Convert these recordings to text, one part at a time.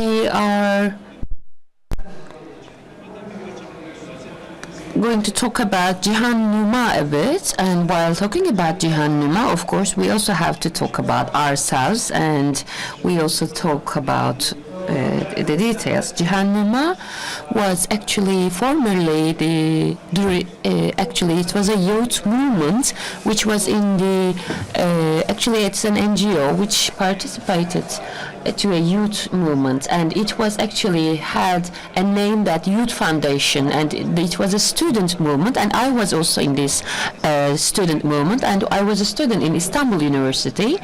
We are going to talk about Cihan Numa a bit, and while talking about Cihan Numa, of course, we also have to talk about ourselves, and we also talk about the details. Cihan Numa was actually formerly actually it was a youth movement which was in the actually it's an NGO which participated to a youth movement, and it was actually had a name that Youth Foundation, and it was a student movement, and I was also in this student movement, and I was a student in Istanbul University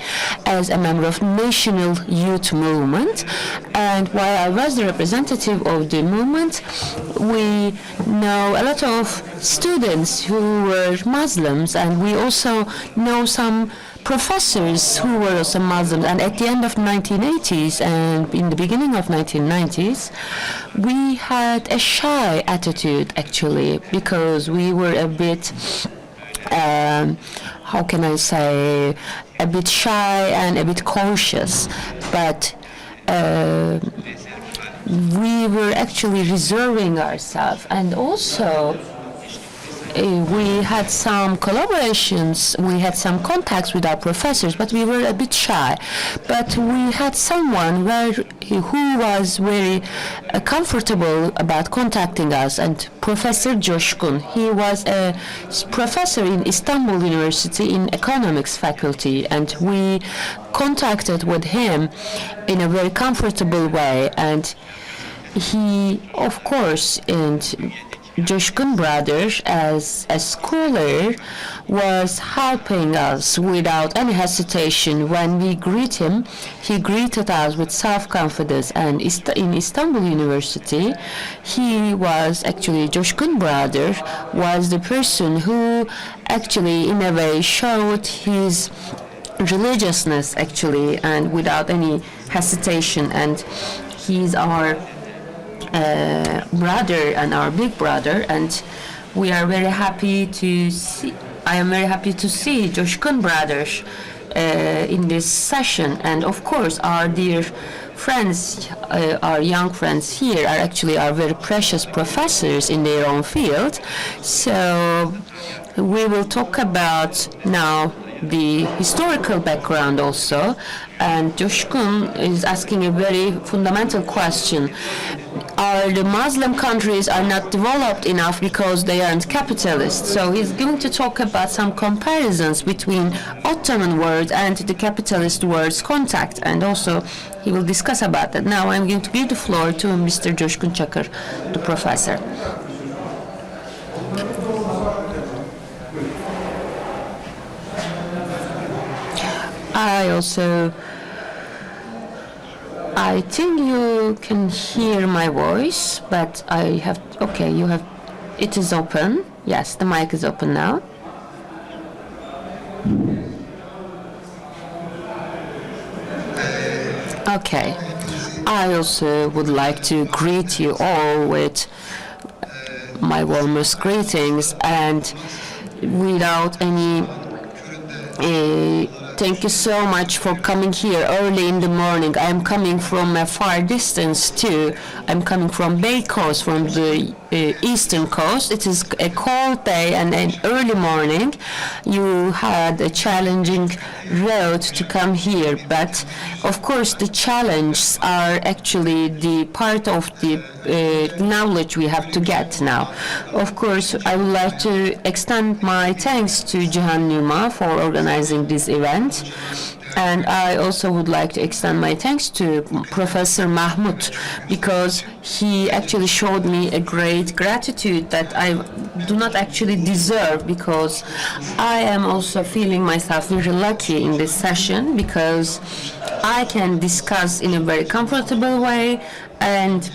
as a member of National Youth Movement. And while I was the representative of the movement, we know a lot of students who were Muslims, and we also know some professors who were also Muslims. And at the end of 1980s and in the beginning of 1990s, we had a shy attitude actually, because we were a bit how can I say, a bit shy and a bit cautious, but we were actually reserving ourselves. And also we had some collaborations, we had some contacts with our professors, but we were a bit shy. But we had someone who was very comfortable about contacting us, and Professor Çoşkun. He was a professor in Istanbul University in Economics faculty, and we contacted with him in a very comfortable way. And he, of course, and Çoşkun brother, as a scholar, was helping us without any hesitation. When we greet him, he greeted us with self-confidence. And in Istanbul University, he was actually, Çoşkun brother was the person who actually in a way showed his religiousness actually, and without any hesitation. And he's our brother and our big brother, and we are very happy to see. I am very happy to see Çoşkun brothers in this session, and of course our dear friends, our young friends here are actually our very precious professors in their own field. So we will talk about now the historical background also, and Çoşkun is asking a very fundamental question. Are the Muslim countries are not developed enough because they aren't capitalist? So he's going to talk about some comparisons between Ottoman world and the capitalist world's contact, and also he will discuss about that. Now I'm going to give the floor to Mr. Çoşkun Çakır, the professor. I think you can hear my voice, but I have, okay, you have, it is open. Yes, the mic is open now. Okay, I also would like to greet you all with my warmest greetings, and without any thank you so much for coming here early in the morning. I am coming from a far distance too. I'm coming from Bay Coast, from the eastern coast. It is a cold day and an early morning. You had a challenging road to come here, but of course the challenges are actually the part of the knowledge we have to get now. Of course, I would like to extend my thanks to Cihan Numa for organizing this event. And I also would like to extend my thanks to Professor Mahmut, because he actually showed me a great gratitude that I do not actually deserve, because I am also feeling myself very lucky in this session, because I can discuss in a very comfortable way, and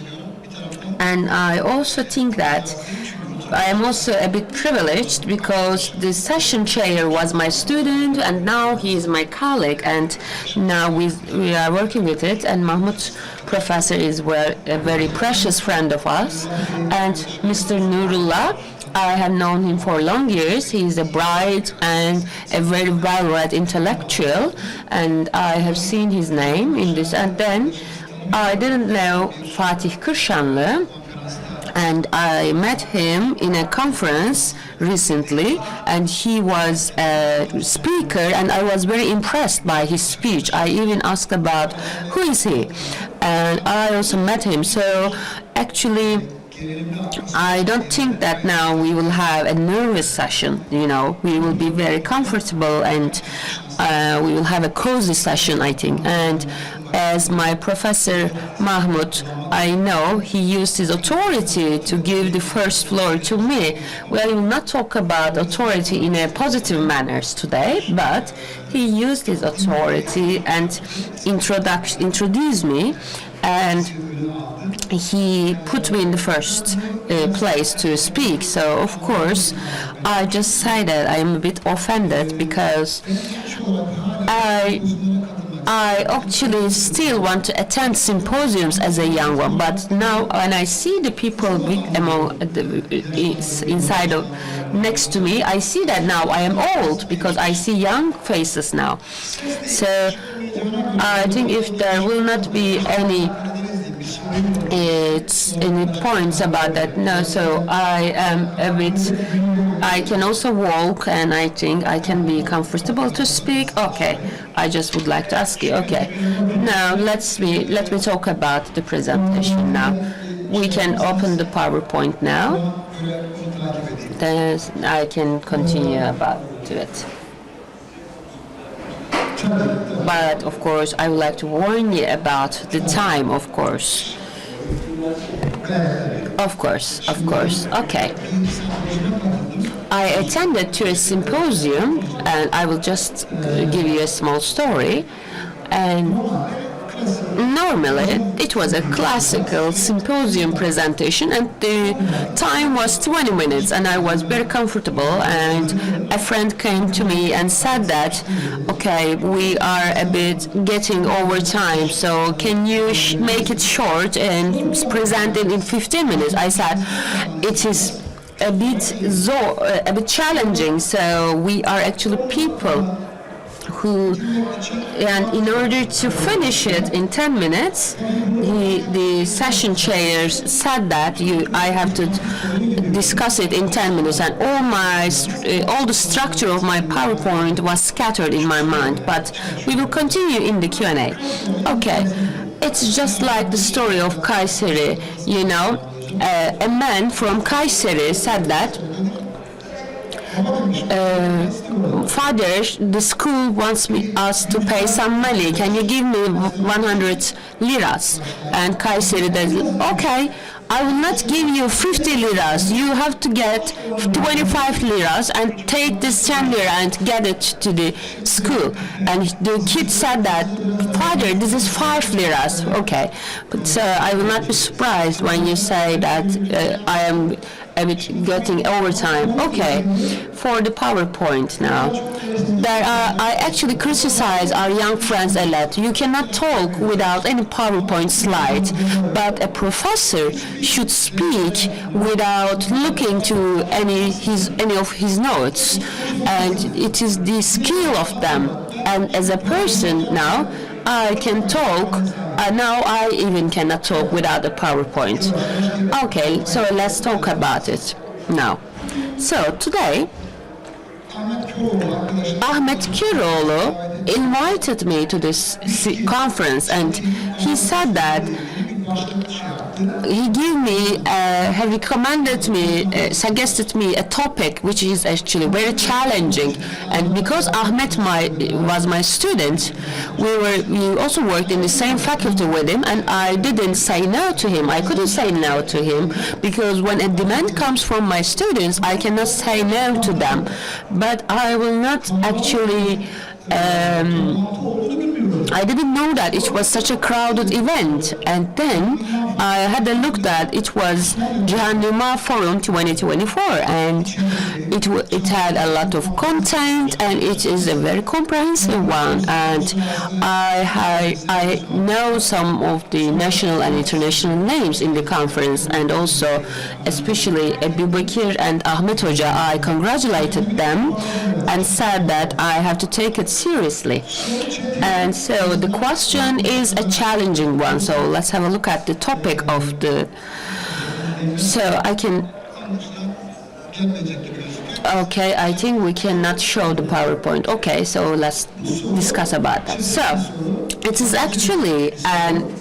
I also think that I am also a bit privileged, because the session chair was my student, and now he is my colleague, and now we are working with it. And Mahmut professor is a very precious friend of us. And Mr. Nurullah, I have known him for long years. He is a bright and a very well-read intellectual, and I have seen his name in this. And then I didn't know Fatih Kırşanlı, and I met him in a conference recently, and he was a speaker, and I was very impressed by his speech. I even asked about who is he, and I also met him. So actually, I don't think that now we will have a nervous session. You know, we will be very comfortable, and we will have a cozy session, I think. And as my professor Mahmut, I know he used his authority to give the first floor to me. We will not talk about authority in a positive manners today, but he used his authority and introduced me, and he put me in the first place to speak. So of course I just say that I am a bit offended, because I actually still want to attend symposiums as a young one, but now when I see the people inside of next to me, I see that now I am old, because I see young faces now. So I think if there will not be any points about that, no, so I am a bit, I can also walk, and I think I can be comfortable to speak. Okay, I just would like to ask you, okay, now let me talk about the presentation now. We can open the PowerPoint now, then I can continue about it. But of course, I would like to warn you about the time, of course. Of course, okay. I attended to a symposium, and I will just give you a small story. And normally it was a classical symposium presentation, and the time was 20 minutes, and I was very comfortable, and a friend came to me and said that, okay, we are a bit getting over time, so can you make it short and present it in 15 minutes? I said it is a bit challenging, so we are actually people who, and in order to finish it in 10 minutes, the session chairs said that I have to discuss it in 10 minutes, and all the structure of my PowerPoint was scattered in my mind. But we will continue in the Q&A. Okay, it's just like the story of Kayseri. You know, a man from Kayseri said that, Father, the school wants us to pay some money. Can you give me 100 liras? And Kayseri says, okay, I will not give you 50 liras. You have to get 25 liras and take this 10 lira and get it to the school. And the kid said that, Father, this is 5 liras. Okay, but I will not be surprised when you say that I am a bit getting overtime. Okay, for the PowerPoint now. I actually criticize our young friends a lot. You cannot talk without any PowerPoint slide, but a professor should speak without looking to any of his notes, and it is the skill of them. And as a person now, I can talk. Now I even cannot talk without a PowerPoint. Okay, so let's talk about it now. So today, Ahmet Kiroğlu invited me to this conference, and he said that he recommended me, suggested me a topic which is actually very challenging. And because Ahmet was my student, we also worked in the same faculty with him, and I didn't say no to him. I couldn't say no to him, because when a demand comes from my students, I cannot say no to them. But I will not actually I didn't know that it was such a crowded event, and then I had a look that it was Cihannuma Forum 2024, and it had a lot of content, and it is a very comprehensive one. And I know some of the national and international names in the conference, and also especially Ebu Bakir and Ahmet Hoca. I congratulated them and said that I have to take it seriously. And so the question is a challenging one. So let's have a look at the topic of the. So I can. Okay, I think we cannot show the PowerPoint. Okay, so let's discuss about that. So it is actually an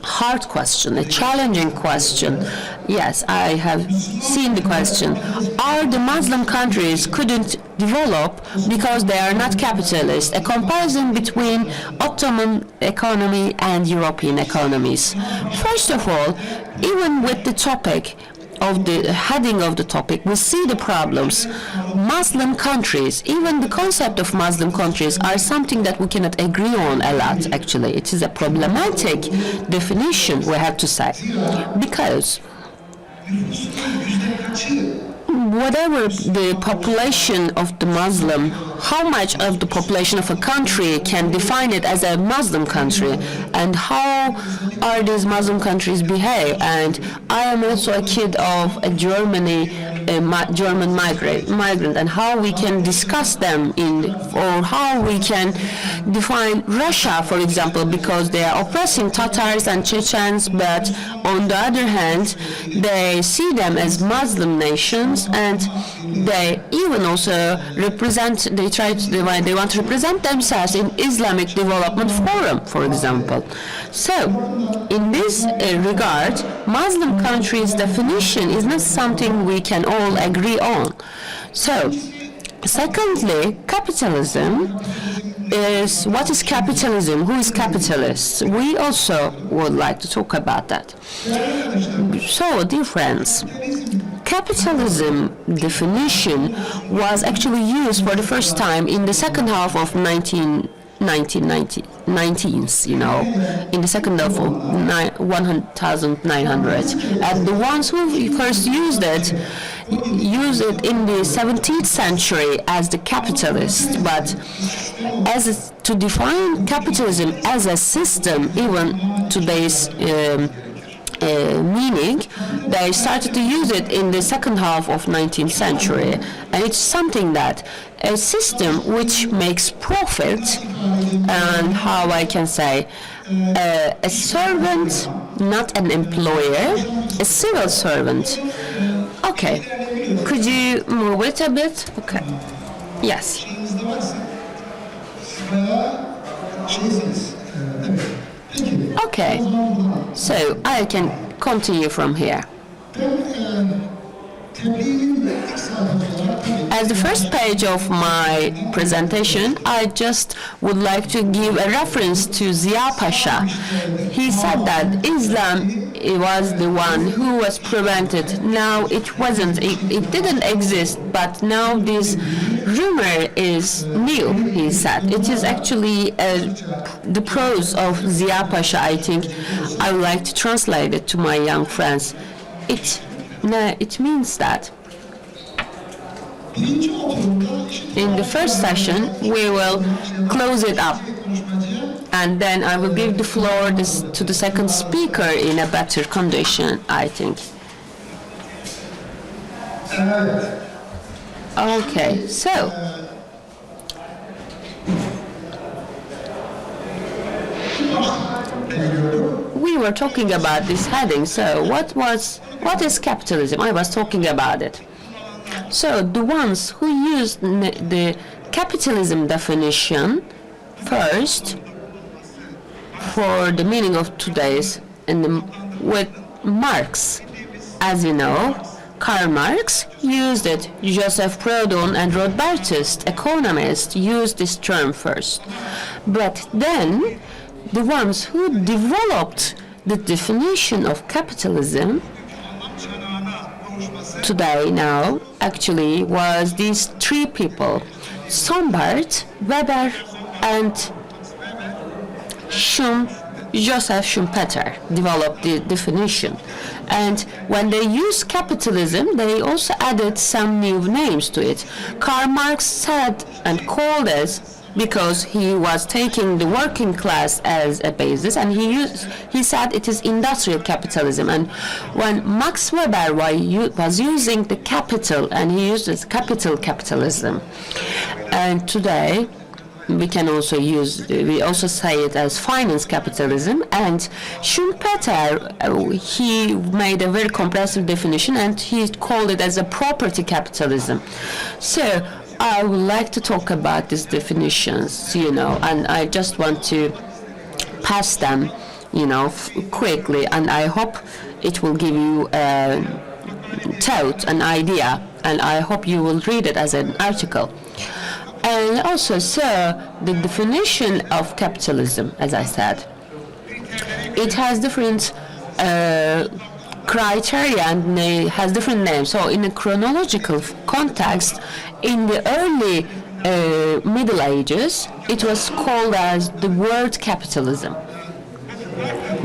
hard question, a challenging question. Yes, I have seen the question. Are the Muslim countries couldn't develop because they are not capitalist? A comparison between Ottoman economy and European economies. First of all, even with the topic of the heading of the topic, we see the problems. Muslim countries, even the concept of Muslim countries, are something that we cannot agree on a lot, actually. It is a problematic definition, we have to say, because whatever the population of the Muslim, how much of the population of a country can define it as a Muslim country, and how are these Muslim countries behave? And I am also a kid of a German migrant, and how we can discuss them or how we can define Russia, for example, because they are oppressing Tatars and Chechens, but on the other hand, they see them as Muslim nations, and they even also represent, they want to represent themselves in Islamic Development Forum, for example. So, in this regard, Muslim countries' definition is not something we can all agree on. So, secondly, capitalism is, what is capitalism? Who is capitalist? We also would like to talk about that. So, dear friends, capitalism definition was actually used for the first time in the second half of 1919s, you know, in the second half of 1900, and the ones who first used it in the 17th century as the capitalist. But to define capitalism as a system, even today's meaning, they started to use it in the second half of 19th century, and it's something that a system which makes profit, and how I can say, a servant, not an employer, a civil servant. Okay, could you move it a bit? Okay, yes. Okay, so I can continue from here. As the first page of my presentation, I just would like to give a reference to Ziya Pasha. He said that Islam was the one who was prevented. Now it wasn't, it didn't exist, but now this rumor is new, he said. It is actually the prose of Ziya Pasha, I think. I would like to translate it to my young friends. It means that in the first session we will close it up, and then I will give the floor to the second speaker in a better condition, I think. Okay, so we were talking about this heading. So what is capitalism? I was talking about it. So the ones who used the capitalism definition first for the meaning of today's, and with Marx, as you know, Karl Marx used it. Joseph Proudhon and Rothbardist, economists, used this term first. But then the ones who developed the definition of capitalism today now actually was these three people: Sombart, Weber, and Schum Joseph Schumpeter developed the definition. And when they used capitalism, they also added some new names to it. Karl Marx said and called it, because he was taking the working class as a basis, and he said it is industrial capitalism. And when Max Weber was using the capital, and he used it capital capitalism. And today we also say it as finance capitalism. And Schumpeter, he made a very comprehensive definition, and he called it as a property capitalism. So I would like to talk about these definitions, and I just want to pass them, quickly, and I hope it will give you a thought, an idea, and I hope you will read it as an article. And also, the definition of capitalism, as I said, it has different criteria and has different names. So in a chronological context, in the early Middle Ages, it was called as the word capitalism.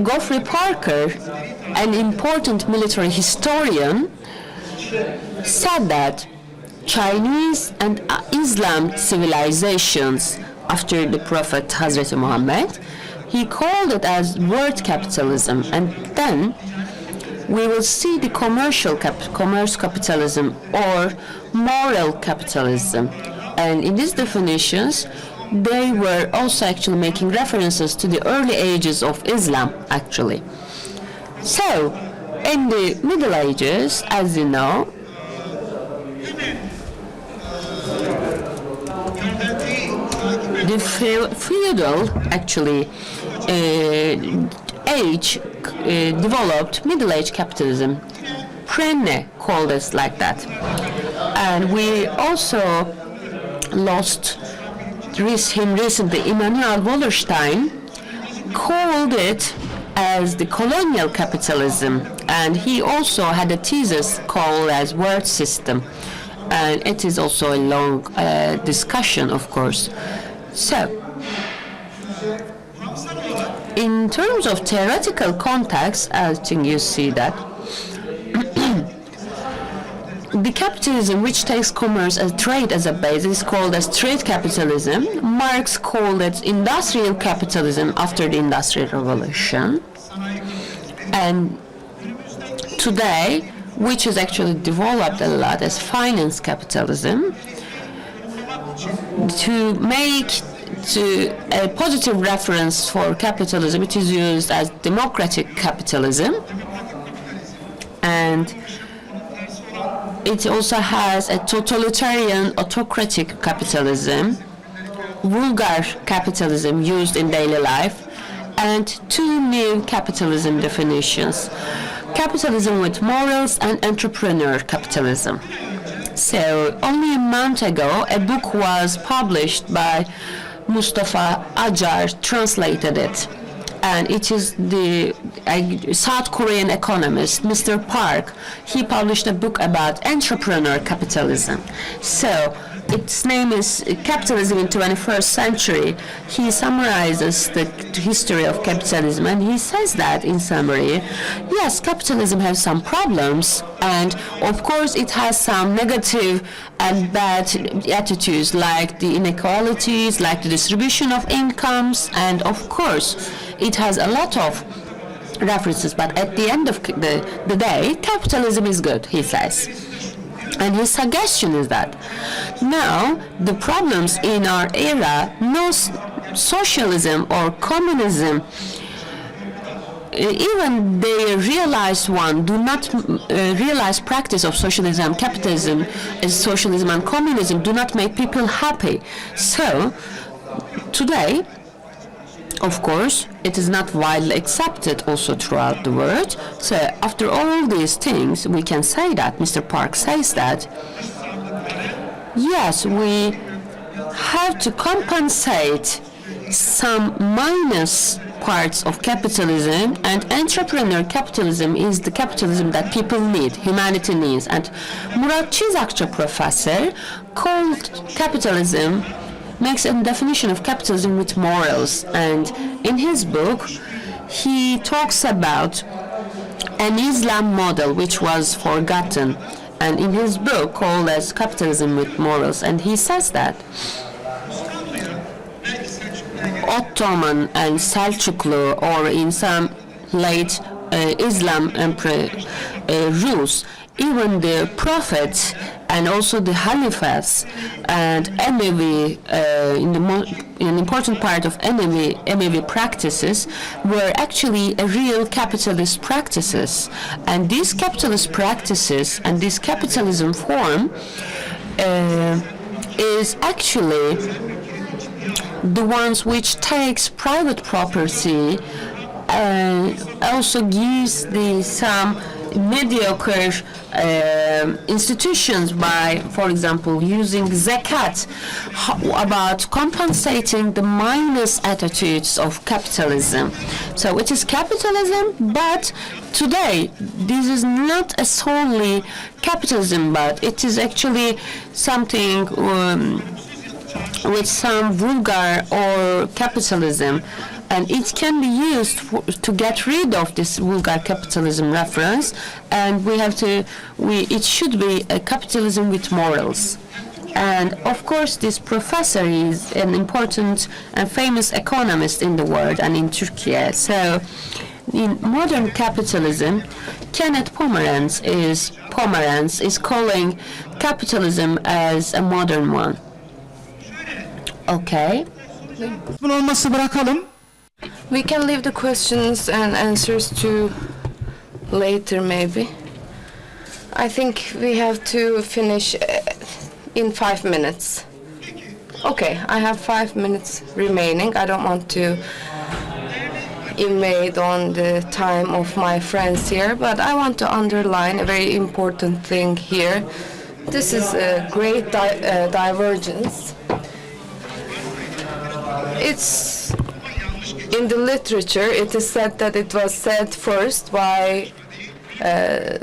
Geoffrey Parker, an important military historian, said that Chinese and Islam civilizations after the Prophet Hazreti Muhammad, he called it as word capitalism, and then we will see the commerce capitalism or moral capitalism. And in these definitions, they were also actually making references to the early ages of Islam, actually. So, in the Middle Ages, as you know, the feudal, actually, age developed Middle Age capitalism. Prenne called us like that. And we also lost him recently. Immanuel Wallerstein called it as the colonial capitalism, and he also had a thesis called as word system. And it is also a long discussion, of course. So, in terms of theoretical context, I think you see that the capitalism which takes commerce and trade as a base is called as trade capitalism. Marx called it industrial capitalism after the Industrial Revolution. And today, which is actually developed a lot as finance capitalism, to make a positive reference for capitalism, it is used as democratic capitalism, and it also has a totalitarian autocratic capitalism, vulgar capitalism used in daily life, and two new capitalism definitions: capitalism with morals and entrepreneur capitalism. So only a month ago, a book was published by Mustafa Acar, translated it, and it is the South Korean economist, Mr. Park. He published a book about entrepreneur capitalism. So its name is Capitalism in 21st Century. He summarizes the history of capitalism, and he says that in summary, yes, capitalism has some problems, and of course it has some negative and bad attitudes, like the inequalities, like the distribution of incomes, and of course it has a lot of references, but at the end of the day, capitalism is good, he says. And his suggestion is that now the problems in our era, no socialism or communism, even the realized one, do not realize practice of socialism, capitalism, socialism and communism do not make people happy. So today, of course, it is not widely accepted also throughout the world. So after all these things, we can say that, Mr. Park says that, yes, we have to compensate some minus parts of capitalism, and entrepreneur capitalism is the capitalism that people need, humanity needs. And Murat Çizakçı professor called capitalism, makes a definition of capitalism with morals, and in his book he talks about an Islam model which was forgotten, and in his book called as Capitalism with Morals, and he says that Ottoman and Selçuklu, or in some late Islam emperor rules, even the prophets and also the Halifas and Emevi, an important part of Emevi practices were actually a real capitalist practices. And these capitalist practices and this capitalism form is actually the ones which takes private property and also gives some mediocre institutions by, for example, using zakat, about compensating the minus attitudes of capitalism. So it is capitalism, but today this is not a solely capitalism, but it is actually something with some vulgar or capitalism, and it can be used to get rid of this vulgar capitalism reference, and it should be a capitalism with morals. And of course this professor is an important and famous economist in the world and in Turkey. So in modern capitalism, Kenneth Pomerantz is calling capitalism as a modern one. Okay. Olması bırakalım. We can leave the questions and answers to later, maybe. I think we have to finish in 5 minutes. Okay, I have 5 minutes remaining. I don't want to invade on the time of my friends here, but I want to underline a very important thing here. This is a great divergence. It's in the literature, it is said that it was said first by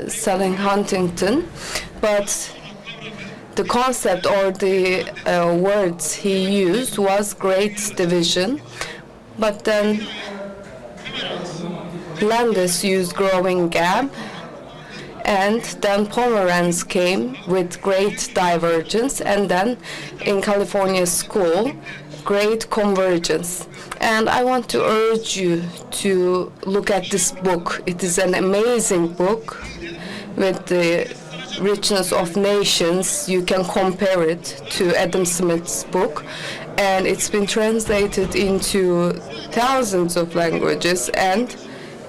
Selling Huntington, but the concept or the words he used was great division. But then Landis used growing gap, and then Pomerantz came with great divergence, and then in California school, great convergence. And I want to urge you to look at this book. It is an amazing book with the richness of nations. You can compare it to Adam Smith's book, and it's been translated into thousands of languages. And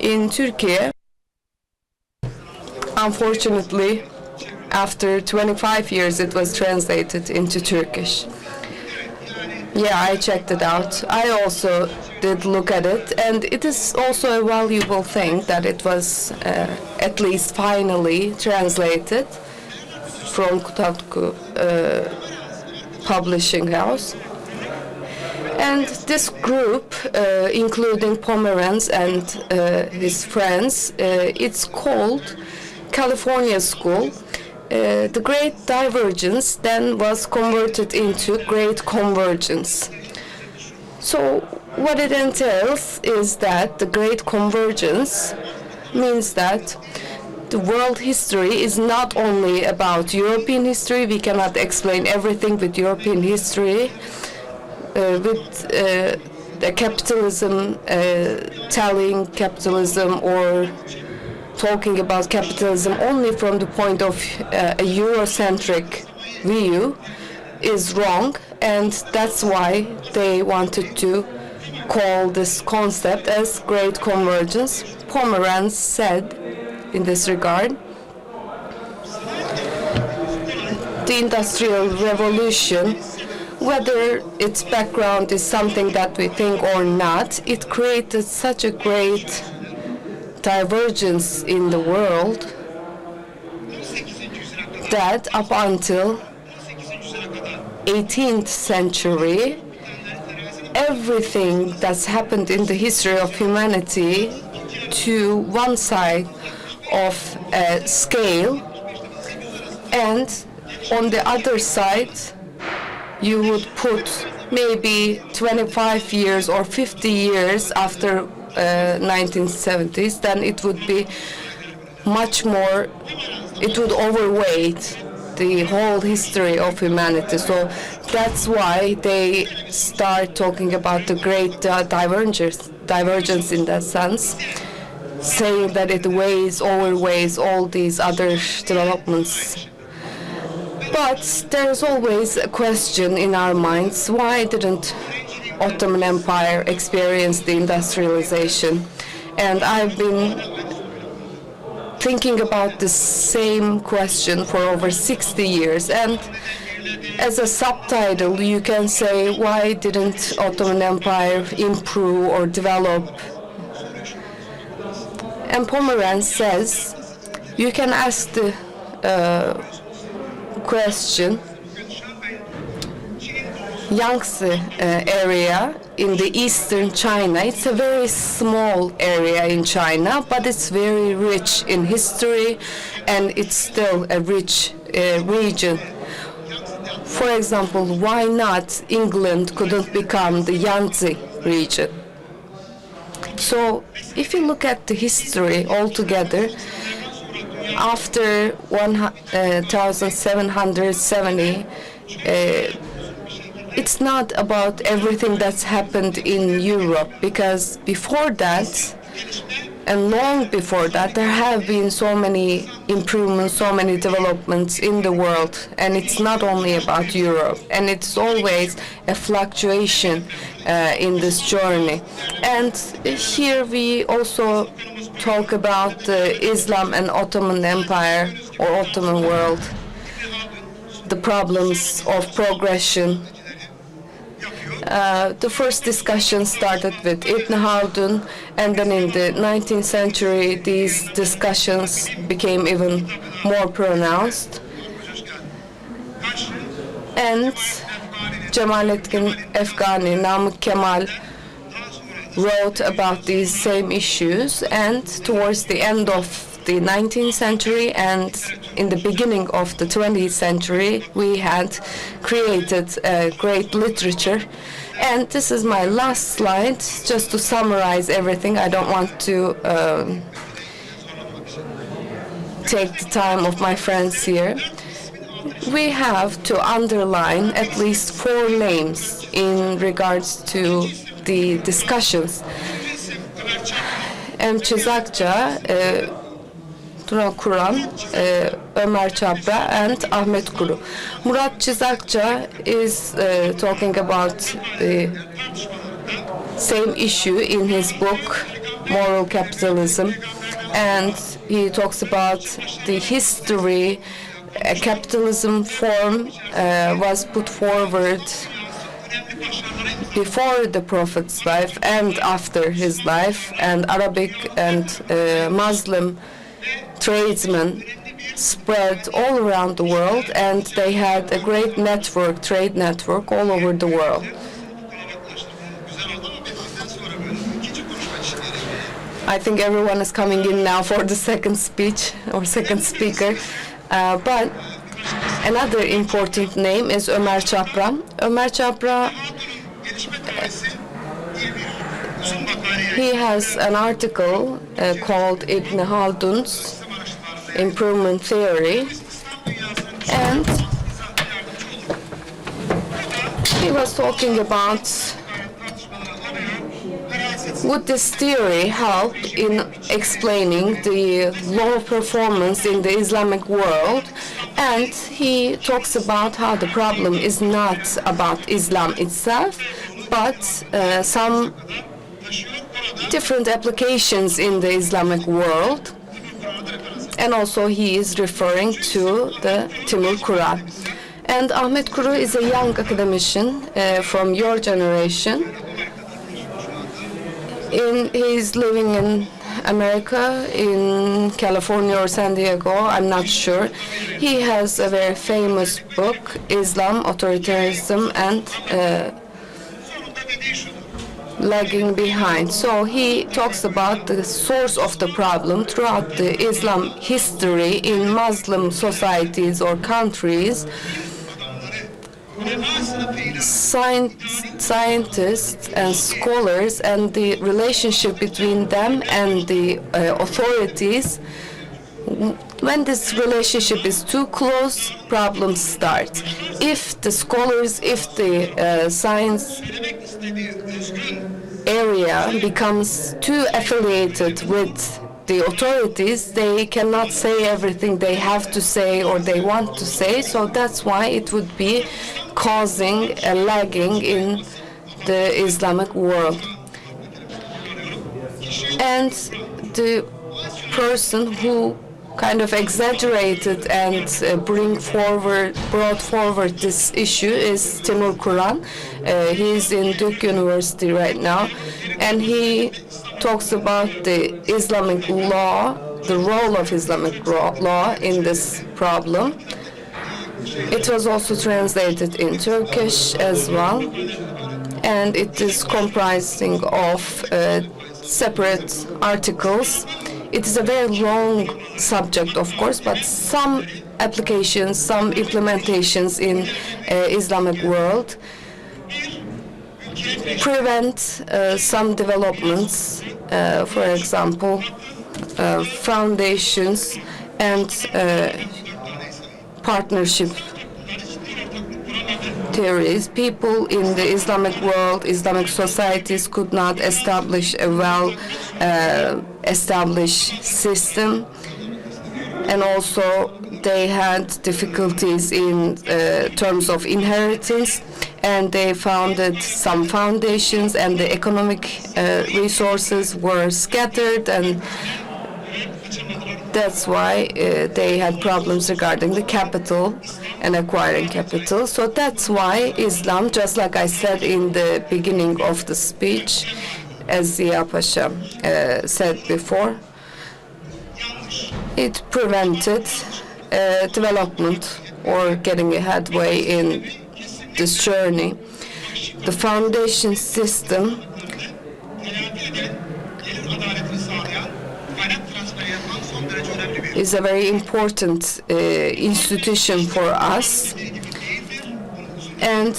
in Turkey, unfortunately, after 25 years, it was translated into Turkish. Yeah, I checked it out. I also did look at it, and it is also a valuable thing that it was at least finally translated from Kutatku Publishing House. And this group, including Pomerantz and his friends, it's called California School. The great divergence then was converted into great convergence. So what it entails is that the great convergence means that the world history is not only about European history. We cannot explain everything with European history, with the capitalism, telling capitalism or talking about capitalism only from the point of a Eurocentric view is wrong, and that's why they wanted to call this concept as great convergence. Pomerantz said in this regard, the Industrial Revolution, whether its background is something that we think or not, it created such a great divergence in the world that up until 18th century, everything that's happened in the history of humanity to one side of a scale, and on the other side you would put maybe 25 years or 50 years after 1970s, then it would be much more, it would overweight the whole history of humanity. So that's why they start talking about the great divergence in that sense, saying that it overweighs all these other developments. But there's always a question in our minds: why didn't Ottoman Empire experience the industrialization? And I've been thinking about the same question for over 60 years. And as a subtitle, you can say, why didn't Ottoman Empire improve or develop? And Pomerantz says, you can ask the question, Yangtze area in the eastern China. It's a very small area in China, but it's very rich in history, and it's still a rich region. For example, why not England couldn't become the Yangtze region? So if you look at the history altogether, after 1770, it's not about everything that's happened in Europe, because before that, and long before that, there have been so many improvements, so many developments in the world, and it's not only about Europe, and it's always a fluctuation in this journey. And here we also talk about Islam and Ottoman Empire or Ottoman world, the problems of progression. The first discussion started with Ibn Haldun, and then in the 19th century these discussions became even more pronounced. And Cemalettin Efgani, Namık Kemal wrote about these same issues, and towards the end of the 19th century and in the beginning of the 20th century, we had created a great literature. And this is my last slide, just to summarize everything. I don't want to take the time of my friends here. We have to underline at least 4 names in regards to the discussions. Çizakça, Turan Kuran, Ömer Çapra, and Ahmet Kuru. Murat Çizakça is talking about the same issue in his book, Moral Capitalism, and he talks about the history. A capitalism form was put forward before the Prophet's life and after his life, and Arabic and Muslim tradesmen spread all around the world, and they had a great network, trade network all over the world. I think everyone is coming in now for the second speech or second speaker. But another important name is Ömer Çapra. Ömer Çapra, he has an article called Ibn Haldun's Improvement Theory, and he was talking about would this theory help in explaining the low performance in the Islamic world. And he talks about how the problem is not about Islam itself, but some different applications in the Islamic world. And also he is referring to the Timur Quran. And Ahmet Kuru is a young academician from your generation. He's living in America, in California or San Diego, I'm not sure. He has a very famous book, Islam, Authoritarianism, and Lagging Behind. So he talks about the source of the problem throughout the Islam history in Muslim societies or countries. scientists and scholars and the relationship between them and the authorities. When this relationship is too close, problems start. If the scholars, if the science area becomes too affiliated with the authorities, they cannot say everything they have to say or they want to say. So that's why it would be causing a lagging in the Islamic world. And the person who kind of exaggerated and brought forward this issue is Timur Kuran. He's in Duke University right now, and he talks about the Islamic law, the role of Islamic law in this problem. It was also translated in Turkish as well, and it is comprising of separate articles. It is a very long subject, of course, but some applications, some implementations in Islamic world prevent some developments, for example, foundations and partnership theories. People in the Islamic world, Islamic societies could not establish a well-established system, and also they had difficulties in terms of inheritance, and they founded some foundations, and the economic resources were scattered, and that's why they had problems regarding the capital and acquiring capital. So that's why Islam, just like I said in the beginning of the speech, as Ziya Pasha said before, it prevented development or getting a headway in this journey. The foundation system is a very important institution for us, and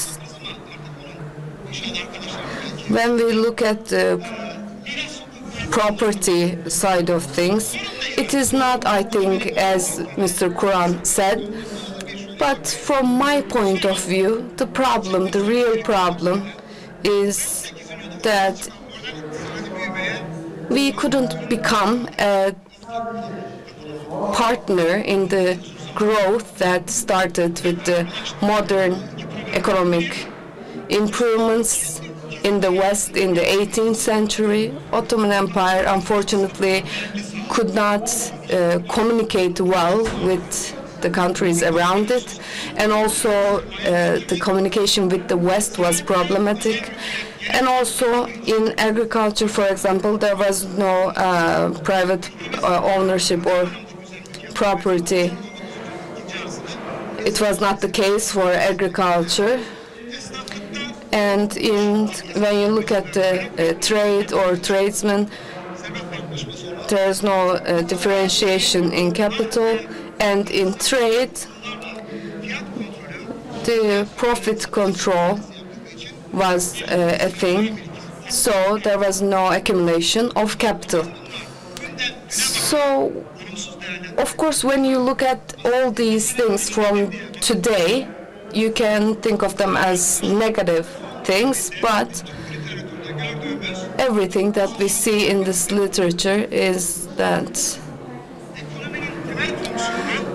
when we look at the property side of things, it is not, I think, as Mr. Quran said, but from my point of view, the problem, the real problem, is that we couldn't become a partner in the growth that started with the modern economic improvements in the West in the 18th century. Ottoman Empire, unfortunately, could not communicate well with the countries around it, and also the communication with the West was problematic. And also in agriculture, for example, there was no private ownership or property. It was not the case for agriculture. And when you look at the trade or tradesmen, there is no differentiation in capital. And in trade, the profit control was a thing, so there was no accumulation of capital. So, of course, when you look at all these things from today, you can think of them as negative things, but everything that we see in this literature is that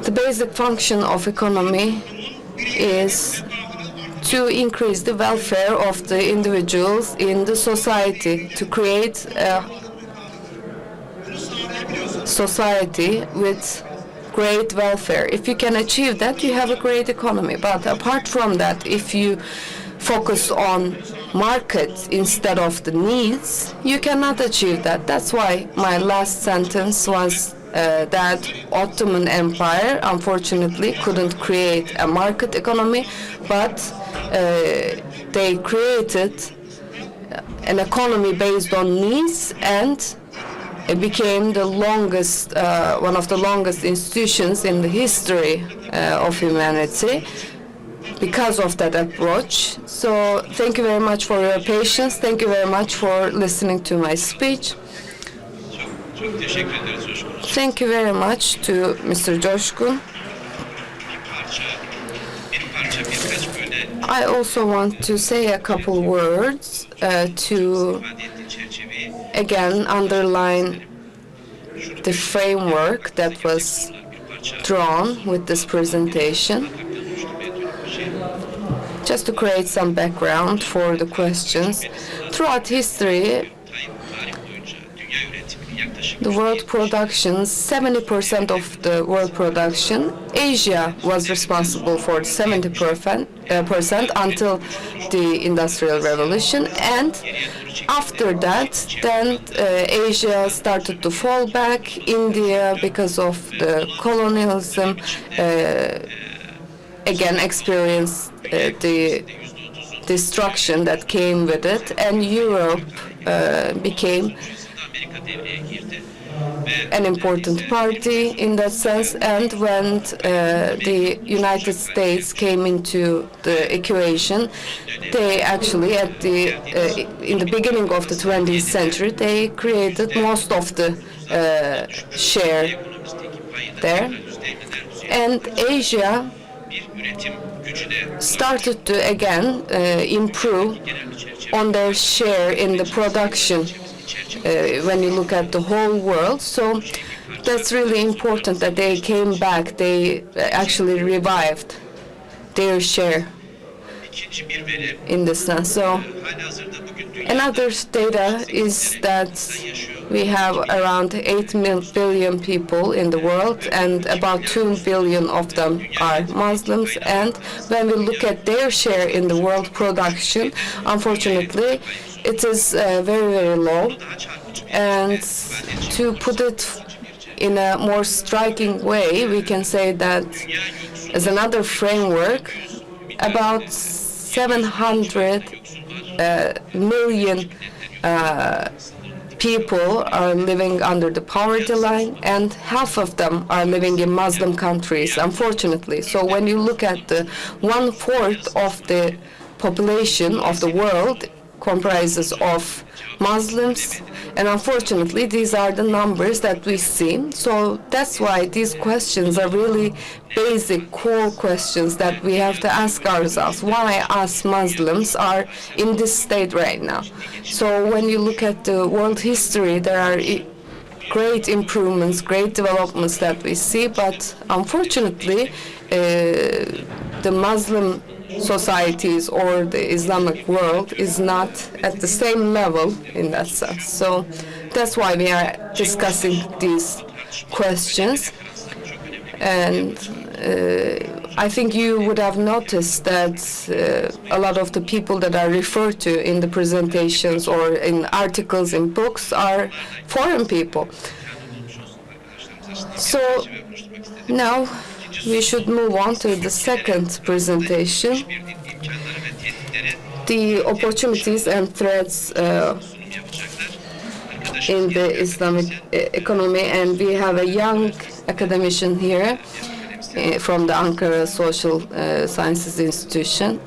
the basic function of economy is to increase the welfare of the individuals in the society, to create a society with great welfare. If you can achieve that, you have a great economy. But apart from that, if you focus on markets instead of the needs, you cannot achieve that. That's why my last sentence was that Ottoman Empire, unfortunately, couldn't create a market economy, but they created an economy based on needs, and it became the longest, one of the longest institutions in the history of humanity. because of that approach. So thank you very much for your patience. Thank you very much for listening to my speech. Çok teşekkür ederiz Çoşkun. Thank you very much to Mr. Çoşkun. Birkaç böyle I also want to say a couple words to ifade ettiği çerçeveyi again underline the framework that was drawn with this presentation, just to create some background for the questions. Throughout history, tarih boyunca dünya üretiminin yaklaşık the world production, 70% of the world production, Asia was responsible for 70% until the Industrial Revolution, and after that, then Asia started to fall back. India, because of the colonialism, again experienced the destruction that came with it, and Europe became Amerika devreye girdi. an important party in that sense. And when the United States came into the equation, they actually, in the beginning of the 20th century, they created most of the share there. And Asia Bir üretim gücü de started to again improve on their share in the production when you look at the whole world. So that's really important that they came back. They actually revived their share ikinci bir veri in this sense. So halihazırda bugün dünya another data is that we have around 8 billion people in the world, and about 2 billion of them are Muslims. And when we look at their share in the world production, unfortunately, it is very, very low. And to put it in a more striking way, we can say that as another framework, about 700 million people are living under the poverty line, and half of them are living in Muslim countries, unfortunately. So when you look at the 1/4 of the population of the world comprises of Muslims, and unfortunately these are the numbers that we see. So that's why these questions are really basic core questions that we have to ask ourselves. Why us Muslims are in this state right now? So when you look at the world history, there are great improvements, great developments that we see, but unfortunately the Muslim societies or the Islamic world is not at the same level in that sense. So that's why we are discussing these questions. And I think you would have noticed that a lot of the people that are referred to in the presentations or in articles in books are foreign people. So now we should move on to the second presentation, the opportunities and threats in the Islamic economy. And we have a young academician here from the Ankara Social Sciences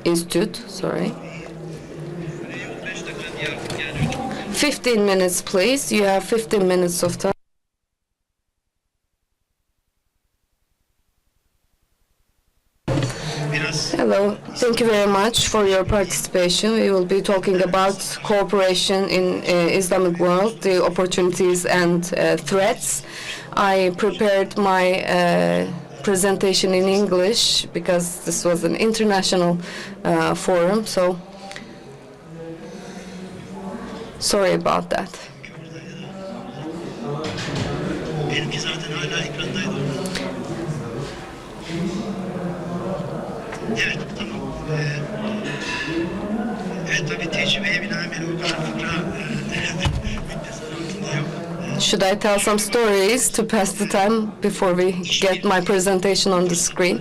Institute. Sorry. 15 minutes, please. You have 15 minutes of time. Hello, thank you very much for your participation. We will be talking about cooperation in Islamic world, the opportunities and threats. I prepared my presentation in English because this was an international forum, so sorry about that. Benimki zaten hala ekrandaydı. Evet, tamam. Evet, tabii tecrübeye binaen benim o kadar fıkra müddetler altında yok. Should I tell some stories to pass the time before we get my presentation on the screen?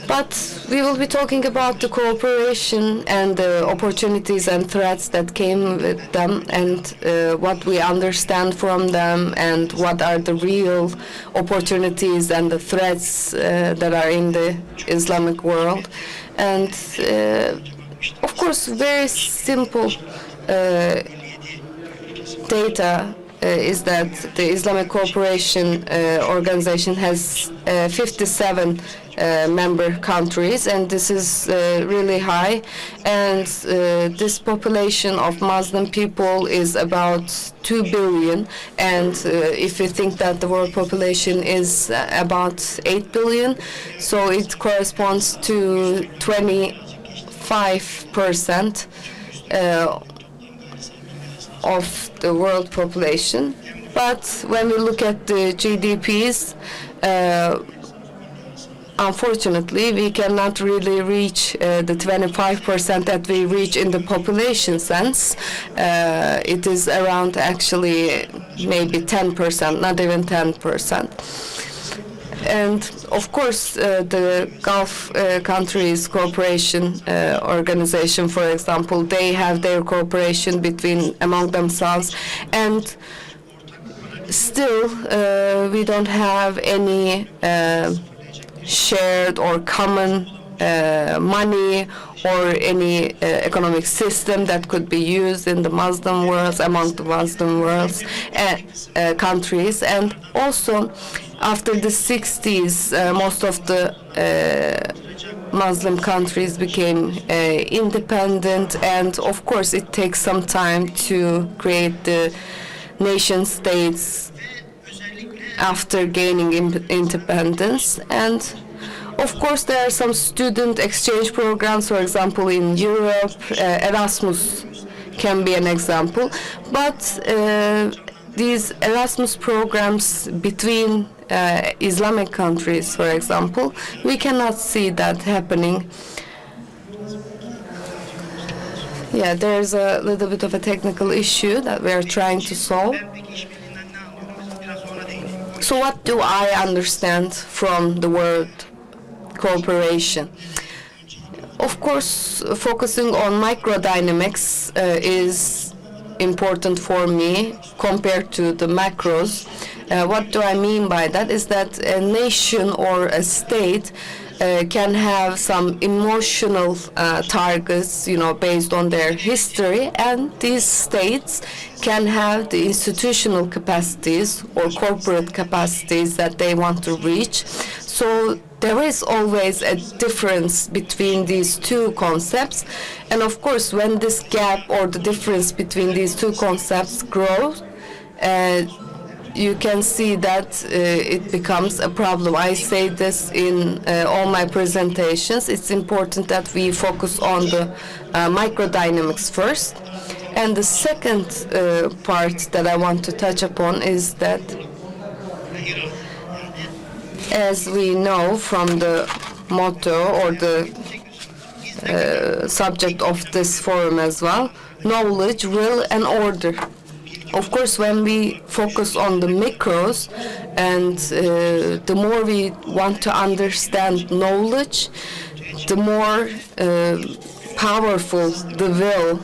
But we will be talking about the cooperation and the opportunities and threats that came with them, and what we understand from them, and what are the real opportunities and the threats that are in the Islamic world. And of course, very simple data is that the Islamic Cooperation Organization has 57 member countries, and this is really high. And this population of Muslim people is about 2 billion. And if you think that the world population is about 8 billion, so it corresponds to 25% of the world population. But when we look at the GDPs, unfortunately, we cannot really reach the 25% that we reach in the population sense. It is around actually maybe 10%, not even 10%. And of course, the Gulf countries cooperation organization, for example, they have their cooperation among themselves, and still we don't have any shared or common money or any economic system that could be used in the Muslim world, among the Muslim worlds countries. And also, after the 60s, most of the Muslim countries became independent, and of course it takes some time to create the nation states after gaining independence. And of course there are some student exchange programs, for example in Europe. Erasmus can be an example, but these Erasmus programs between Islamic countries, for example, we cannot see that happening. Yeah, there's a little bit of a technical issue that we are trying to solve. So what do I understand from the word cooperation? Of course, focusing on microdynamics is important for me compared to the macros. What do I mean by that? Is that a nation or a state can have some emotional targets, based on their history, and these states can have the institutional capacities or corporate capacities that they want to reach. So there is always a difference between these two concepts. And of course, when this gap or the difference between these two concepts grows, you can see that it becomes a problem. I say this in all my presentations. It's important that we focus on the microdynamics first. And the second part that I want to touch upon is that, as we know from the motto or the subject of this forum as well, knowledge, will, and order. Of course, when we focus on the micros, and the more we want to understand knowledge, the more powerful the will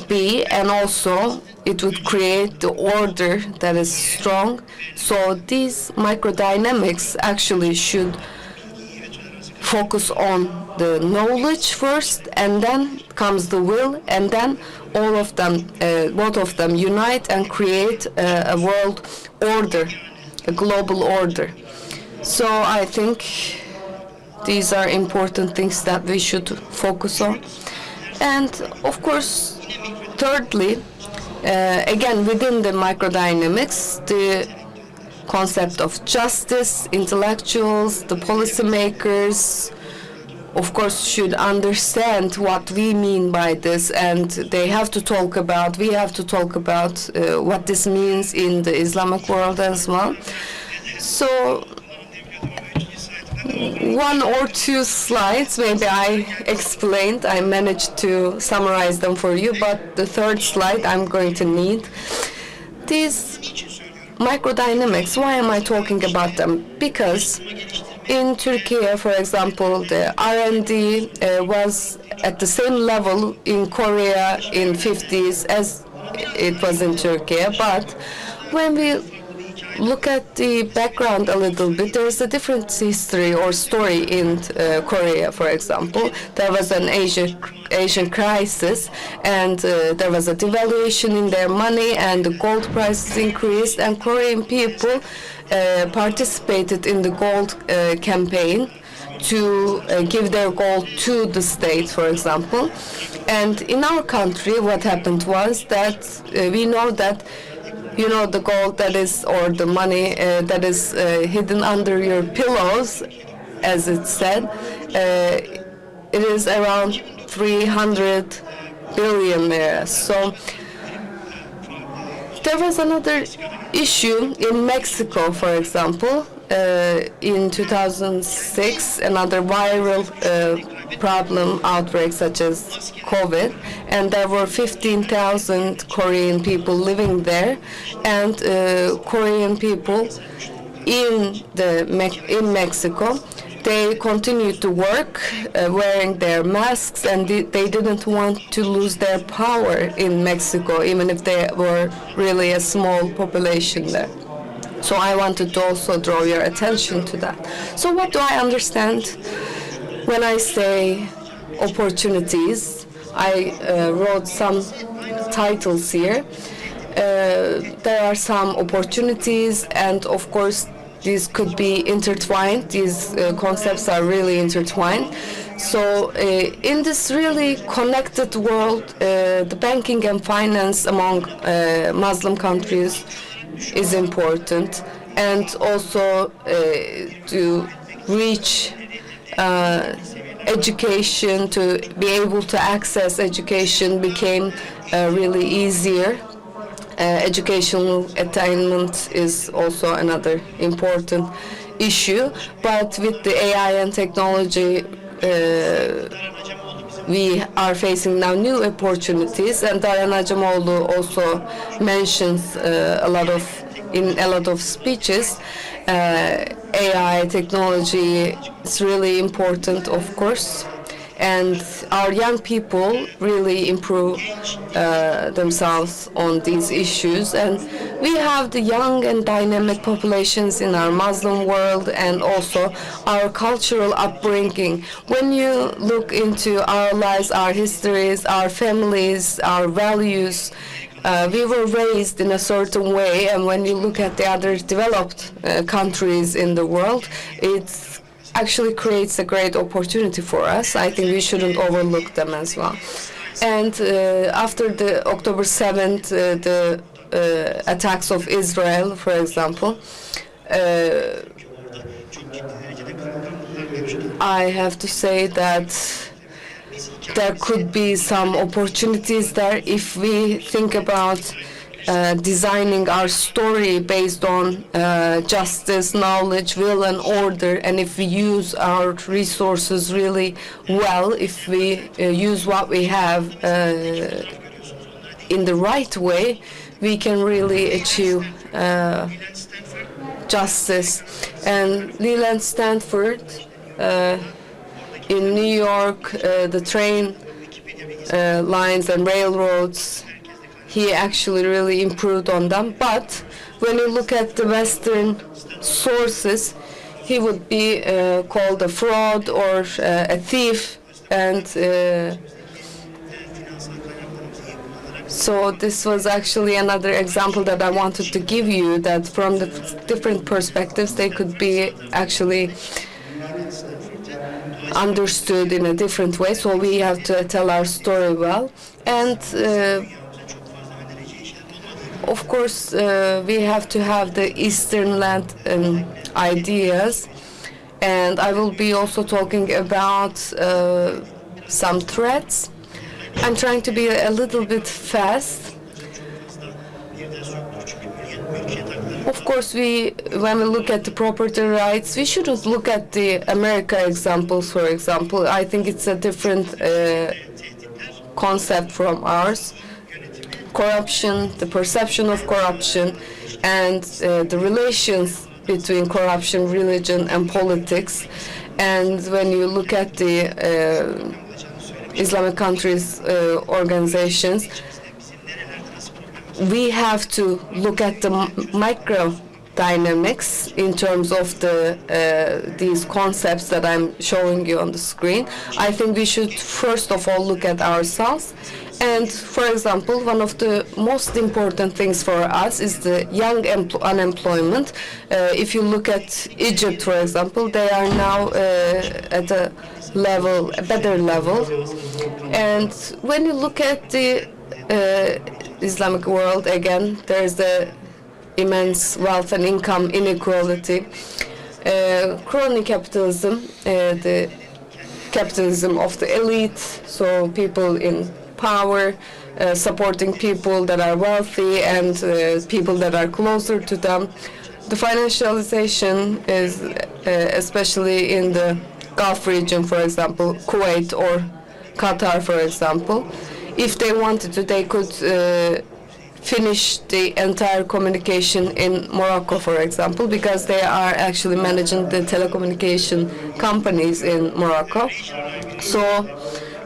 be, and also it would create the order that is strong. So these microdynamics actually should focus on the knowledge first, and then comes the will, and then all of them, both of them unite and create a world order, a global order. So I think these are important things that we should focus on. And of course, thirdly, again, within the microdynamics, the concept of justice, intellectuals, the policymakers, of course, should understand what we mean by this, and we have to talk about what this means in the Islamic world as well. So, one or two slides, maybe I managed to summarize them for you, but the third slide I'm going to need. These microdynamics, why am I talking about them? Because in Turkey, for example, the R&D was at the same level in Korea in 50s as it was in Turkey. But when we look at the background a little bit, there's a different history or story in Korea, for example. There was an Asian crisis, and there was a devaluation in their money, and the gold prices increased, and Korean people participated in the gold campaign to give their gold to the state, for example. And in our country, what happened was that we know that, you know, the gold that is, or the money that is hidden under your pillows, as it said, it is around 300 billion there. So there was another issue in Mexico, for example. In 2006, another viral problem outbreak such as COVID, and there were 15,000 Korean people living there, and Korean people in Mexico, they continued to work wearing their masks, and they didn't want to lose their power in Mexico, even if they were really a small population there. So I wanted to also draw your attention to that. So what do I understand when I say opportunities? I wrote some titles here. There are some opportunities, and of course these could be intertwined. These concepts are really intertwined. So in this really connected world, the banking and finance among Muslim countries is important, and also to reach education, to be able to access education became really easier. Educational attainment is also another important issue, but with the AI and technology we are facing now new opportunities, and Dayan Acemoğlu also mentions in a lot of speeches. AI technology is really important, of course, and our young people really improve themselves on these issues. And we have the young and dynamic populations in our Muslim world, and also our cultural upbringing. When you look into our lives, our histories, our families, our values, we were raised in a certain way, and when you look at the other developed countries in the world, it actually creates a great opportunity for us. I think we shouldn't overlook them as well. And after the October 7th, the attacks of Israel, for example, I have to say that there could be some opportunities there if we think about designing our story based on justice, knowledge, will, and order, and if we use our resources really well, if we use what we have in the right way, we can really achieve justice. And Leland Stanford in New York, the train lines and railroads, he actually really improved on them. But when you look at the Western sources, he would be called a fraud or a thief. And so this was actually another example that I wanted to give you, that from the different perspectives, they could be actually understood in a different way. So we have to tell our story well. And of course, we have to have the Eastern land ideas, and I will be also talking about some threats. I'm trying to be a little bit fast. Of course, when we look at the property rights, we shouldn't look at the America examples, for example. I think it's a different concept from ours. Corruption, the perception of corruption, and the relations between corruption, religion, and politics. And when you look at the Islamic countries' organizations, we have to look at the micro dynamics in terms of these concepts that I'm showing you on the screen. I think we should first of all look at ourselves. And for example, one of the most important things for us is the young unemployment. If you look at Egypt, for example, they are now at a better level. And when you look at the Islamic world, again, there's the immense wealth and income inequality. Crony capitalism, the capitalism of the elite, so people in power, supporting people that are wealthy and people that are closer to them. The financialization is especially in the Gulf region, for example, Kuwait or Qatar, for example. If they wanted to, they could finish the entire communication in Morocco, for example, because they are actually managing the telecommunication companies in Morocco. So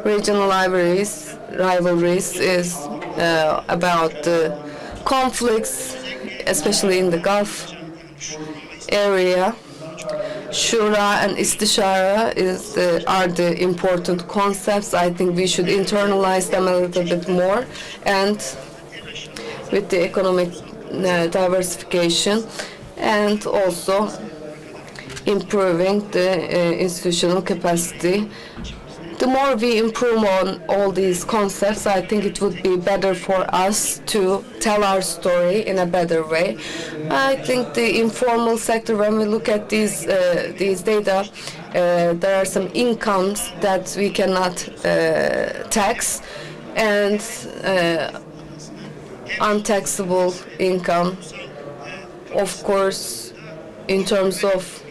regional rivalries is about the conflicts, especially in the Gulf area. Shura and Istishara are the important concepts. I think we should internalize them a little bit more, and with the economic diversification and also improving the institutional capacity. The more we improve on all these concepts, I think it would be better for us to tell our story in a better way. I think the informal sector, when we look at these data, there are some incomes that we cannot tax, and untaxable income, of course, in terms of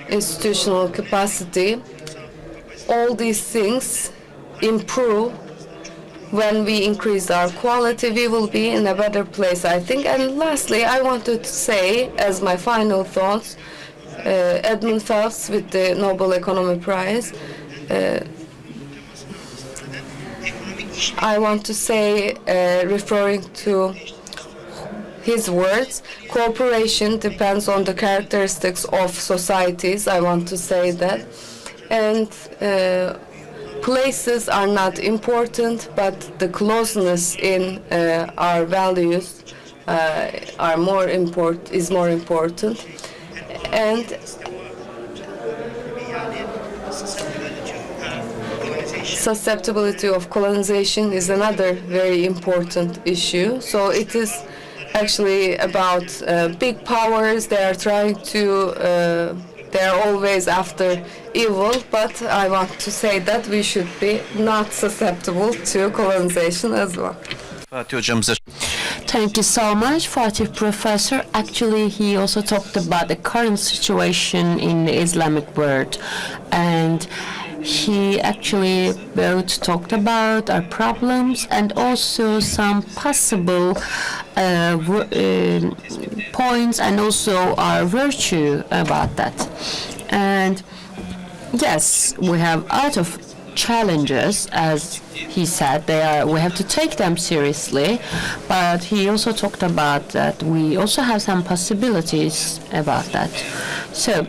institutional capacity. All these things improve when we increase our quality. We will be in a better place, I think. And lastly, I wanted to say, as my final thoughts, Edmund Phelps with the Nobel Economy Prize, I want to say, referring to his words, cooperation depends on the characteristics of societies. I want to say that. And places are not important, but the closeness in our values is more important. And susceptibility of colonization is another very important issue. So it is actually about big powers. They are trying to they're always after evil, but I want to say that we should be not susceptible to colonization as well. Fatih hocamıza Thank you so much, Fatih Professor. Actually, he also talked about the current situation in the Islamic world, and he actually both talked about our problems and also some possible points and also our virtue about that. And yes, we have a lot of challenges, as he said. We have to take them seriously, but he also talked about that we also have some possibilities about that. So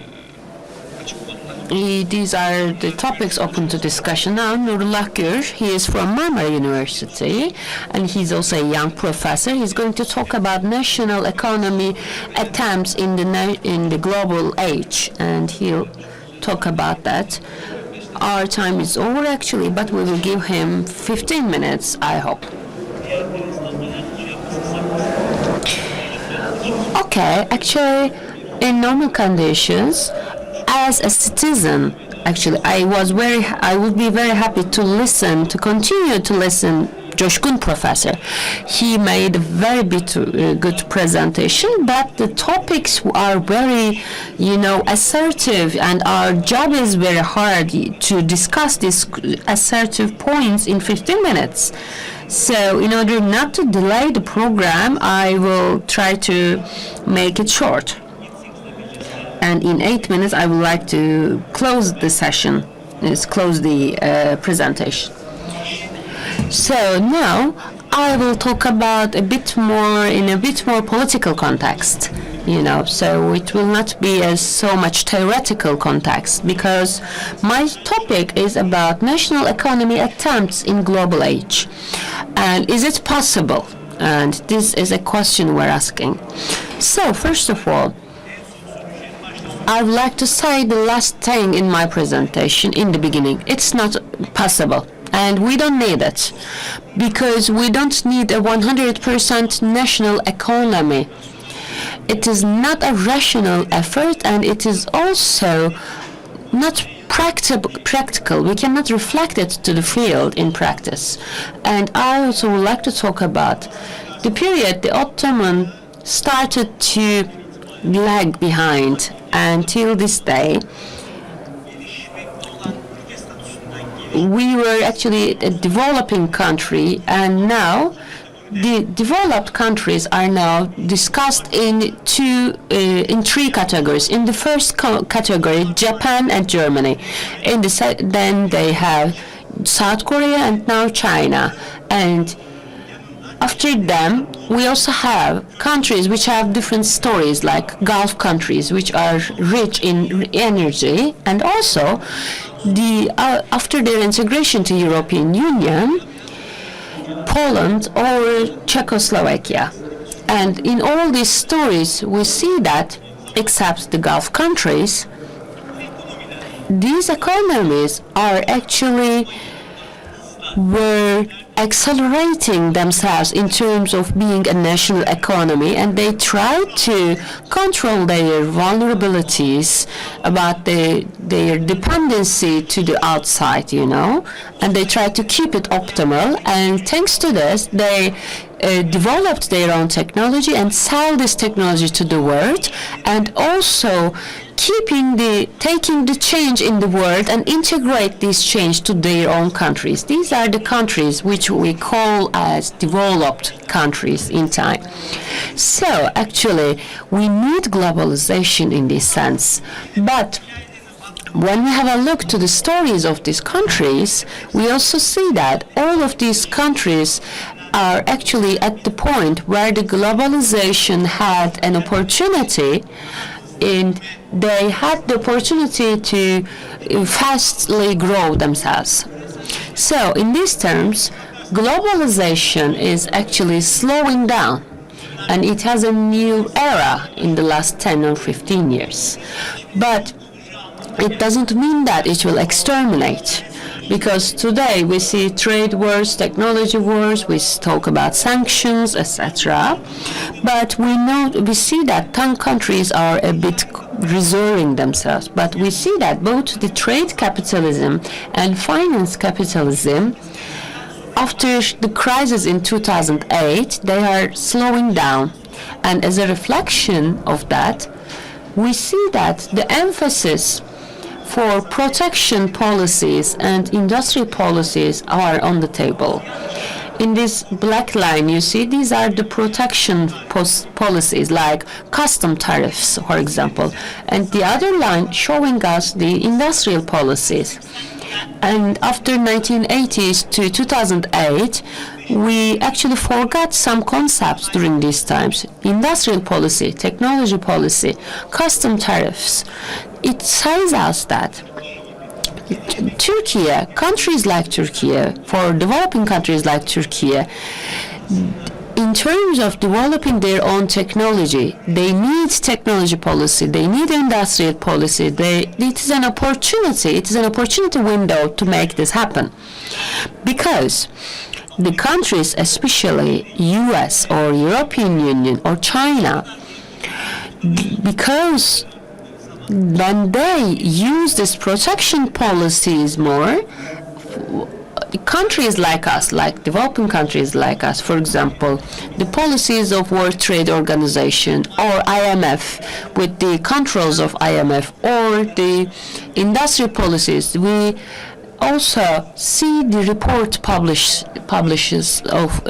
these are the topics open to discussion now. Nurullah, he is from Marmara University, and he's also a young professor. He's going to talk about national economy attempts in the global age, and he'll talk about that. Our time is over, actually, but we will give him 15 minutes, I hope. Okay, actually, in normal conditions, as a citizen, actually, I would be very happy to continue to listen Çoşkun professor. He made a very good presentation, but the topics are very, assertive, and our job is very hard to discuss these assertive points in 15 minutes. So in order not to delay the program, I will try to make it short. And in 8 minutes, I would like to close the session, close the presentation. So now I will talk about in a bit more political context, so it will not be as so much theoretical context, because my topic is about national economy attempts in global age. And is it possible? And this is a question we're asking. So, first of all, I would like to say the last thing in my presentation in the beginning. It's not possible, and we don't need it, because we don't need a 100% national economy. It is not a rational effort, and it is also not practical. We cannot reflect it to the field in practice. And I also would like to talk about the period the Ottoman started to lag behind until this day. We were actually a developing country, and now the developed countries are now discussed in three categories. In the first category, Japan and Germany. Then they have South Korea and now China. And after them, we also have countries which have different stories, like Gulf countries, which are rich in energy, and also after their integration to European Union, Poland or Czechoslovakia. And in all these stories, we see that, except the Gulf countries, these economies are actually were accelerating themselves in terms of being a national economy, and they try to control their vulnerabilities about their dependency to the outside, and they try to keep it optimal. And thanks to this, they developed their own technology and sell this technology to the world, and also taking the change in the world and integrate this change to their own countries. These are the countries which we call as developed countries in time. So actually, we need globalization in this sense. But when we have a look to the stories of these countries, we also see that all of these countries are actually at the point where the globalization had an opportunity, and they had the opportunity to fastly grow themselves. So in these terms, globalization is actually slowing down, and it has a new era in the last 10 or 15 years. But it doesn't mean that it will exterminate, because today we see trade wars, technology wars, we talk about sanctions, etc. But we see that some countries are a bit reserving themselves. But we see that both the trade capitalism and finance capitalism, after the crisis in 2008, they are slowing down. And as a reflection of that, we see that the emphasis for protection policies and industry policies are on the table. In this black line, you see these are the protection policies, like custom tariffs, for example. And the other line showing us the industrial policies. And after 1980s to 2008, we actually forgot some concepts during these times. Industrial policy, technology policy, custom tariffs. It says us that Turkey, countries like Turkey, for developing countries like Turkey, in terms of developing their own technology, they need technology policy, they need industrial policy. It is an opportunity window to make this happen. Because the countries, especially US or European Union or China, because when they use these protection policies more, countries like us, like developing countries like us, for example, the policies of World Trade Organization or IMF, with the controls of IMF, or the industrial policies, we also see the report publishes of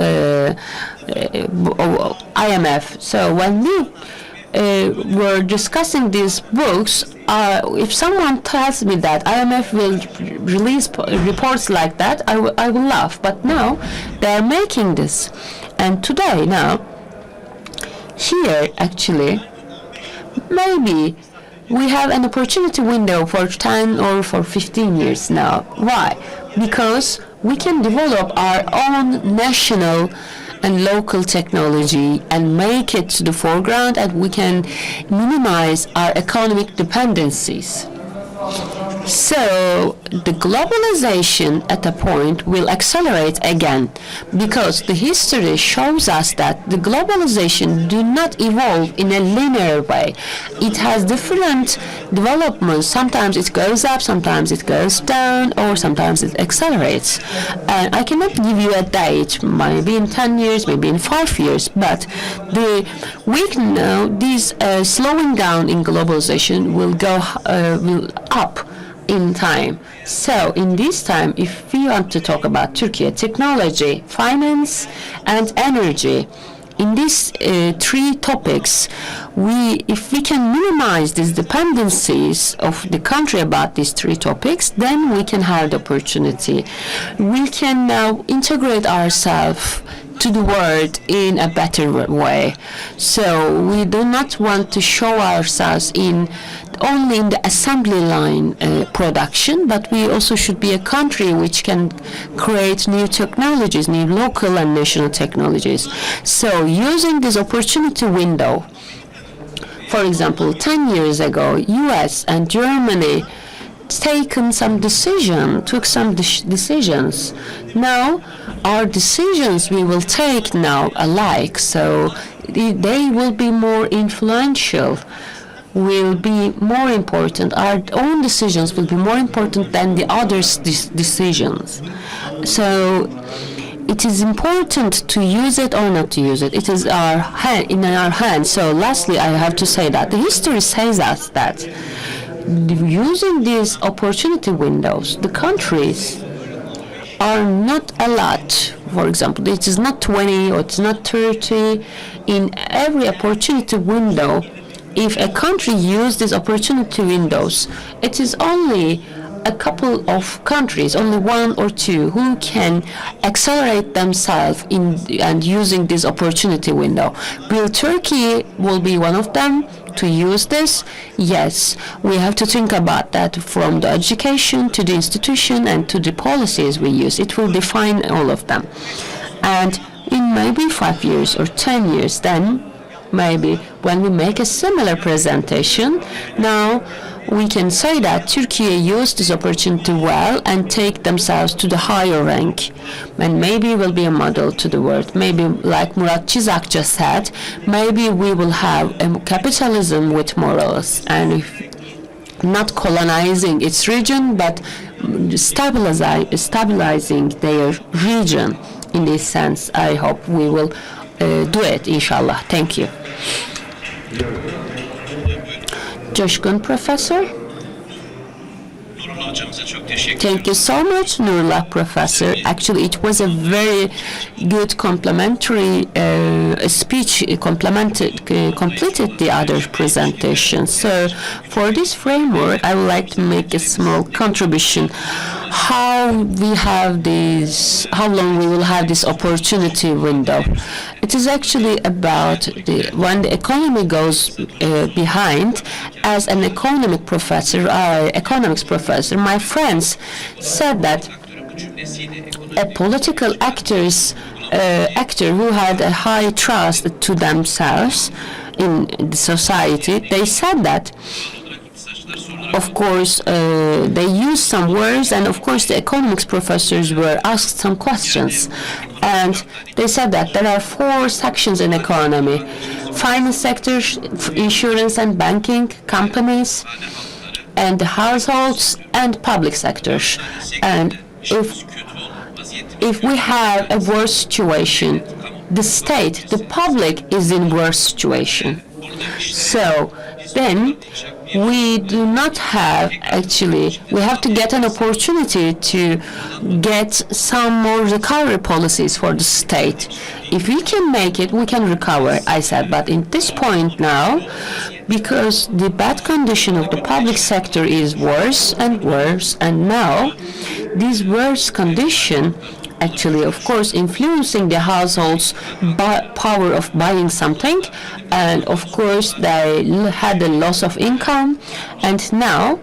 IMF. So when we were discussing these books, if someone tells me that IMF will release reports like that, I will laugh. But now they are making this. And today, now, here actually, maybe we have an opportunity window for 10 or for 15 years now. Why? Because we can develop our own national and local technology and make it to the foreground, and we can minimize our economic dependencies. So the globalization at a point will accelerate again, because the history shows us that the globalization do not evolve in a linear way. It has different developments. Sometimes it goes up, sometimes it goes down, or sometimes it accelerates. And I cannot give you a date, maybe in 10 years, maybe in 5 years, but we know this slowing down in globalization will go will up in time. So in this time, if we want to talk about Turkey, technology, finance, and energy, in these three topics, if we can minimize these dependencies of the country about these three topics, then we can have the opportunity. We can now integrate ourselves to the world in a better way. So we do not want to show ourselves only in the assembly line production, but we also should be a country which can create new technologies, new local and national technologies. So using this opportunity window, for example, 10 years ago, US and Germany took some decisions. Now, our decisions we will take now alike, so they will be more influential, will be more important. Our own decisions will be more important than the others' decisions. So it is important to use it or not to use it. It is in our hands. So lastly, I have to say that the history says us that using these opportunity windows, the countries are not a lot. For example, it is not 20 or it's not 30. In every opportunity window, if a country uses these opportunity windows, it is only a couple of countries, only one or two, who can accelerate themselves and using this opportunity window. Will Turkey will be one of them to use this? Yes, we have to think about that from the education to the institution and to the policies we use. It will define all of them. And in maybe 5 years or 10 years, then maybe when we make a similar presentation, now we can say that Turkey used this opportunity well and take themselves to the higher rank, and maybe will be a model to the world. Maybe, like Murat Çizak just said, maybe we will have a capitalism with morals, and not colonizing its region, but stabilizing their region. In this sense, I hope we will do it, inshallah. Thank you. Çoşkun Professor. Nurullah hocamıza çok teşekkür Thank you so much, Nurullah Professor. Actually, it was a very good complementary speech, completed the other presentation. So, for this framework, I would like to make a small contribution. How long we will have this opportunity window. It is actually about when the economy goes behind. As an economics professor, my friends said that a political actor who had a high trust to themselves in the society, they said that, of course, they used some words, and of course the economics professors were asked some questions. And they said that there are 4 sections in economy: finance sector, insurance and banking, companies, and the households and public sectors. And if we have a worse situation, the state, the public is in worse situation. So then we do not have, actually, we have to get an opportunity to get some more recovery policies for the state. If we can make it, we can recover, I said. But in this point now, because the bad condition of the public sector is worse and worse, and now this worse condition actually, of course, influencing the households' power of buying something, and of course they had a loss of income, and now,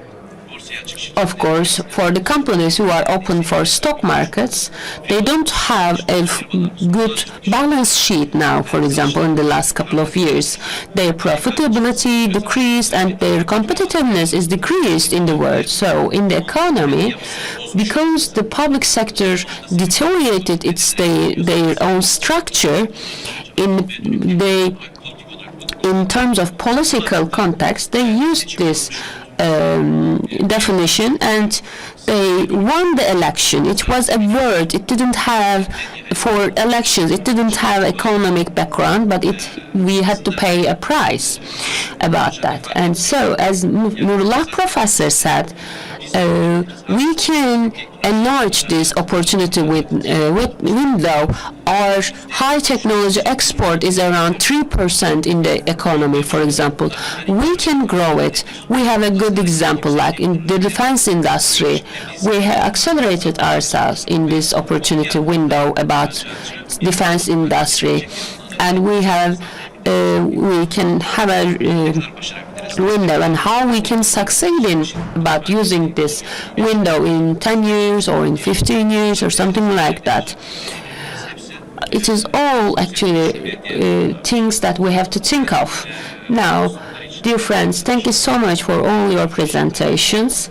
of course, for the companies who are open for stock markets, they don't have a good balance sheet now, for example, in the last couple of years. Their profitability decreased and their competitiveness is decreased in the world. So in the economy, because the public sector deteriorated their own structure, in terms of political context, they used this definition and they won the election. It was a word. It didn't have, for elections, it didn't have economic background, but we had to pay a price about that. And so, as Nurullah professor said, we can enlarge this opportunity with window. Our high technology export is around 3% in the economy, for example. We can grow it. We have a good example, like in the defense industry. We have accelerated ourselves in this opportunity window about defense industry, and we can have a window and how we can succeed in about using this window in 10 years or in 15 years or something like that. It is all actually things that we have to think of. Now, dear friends, thank you so much for all your presentations.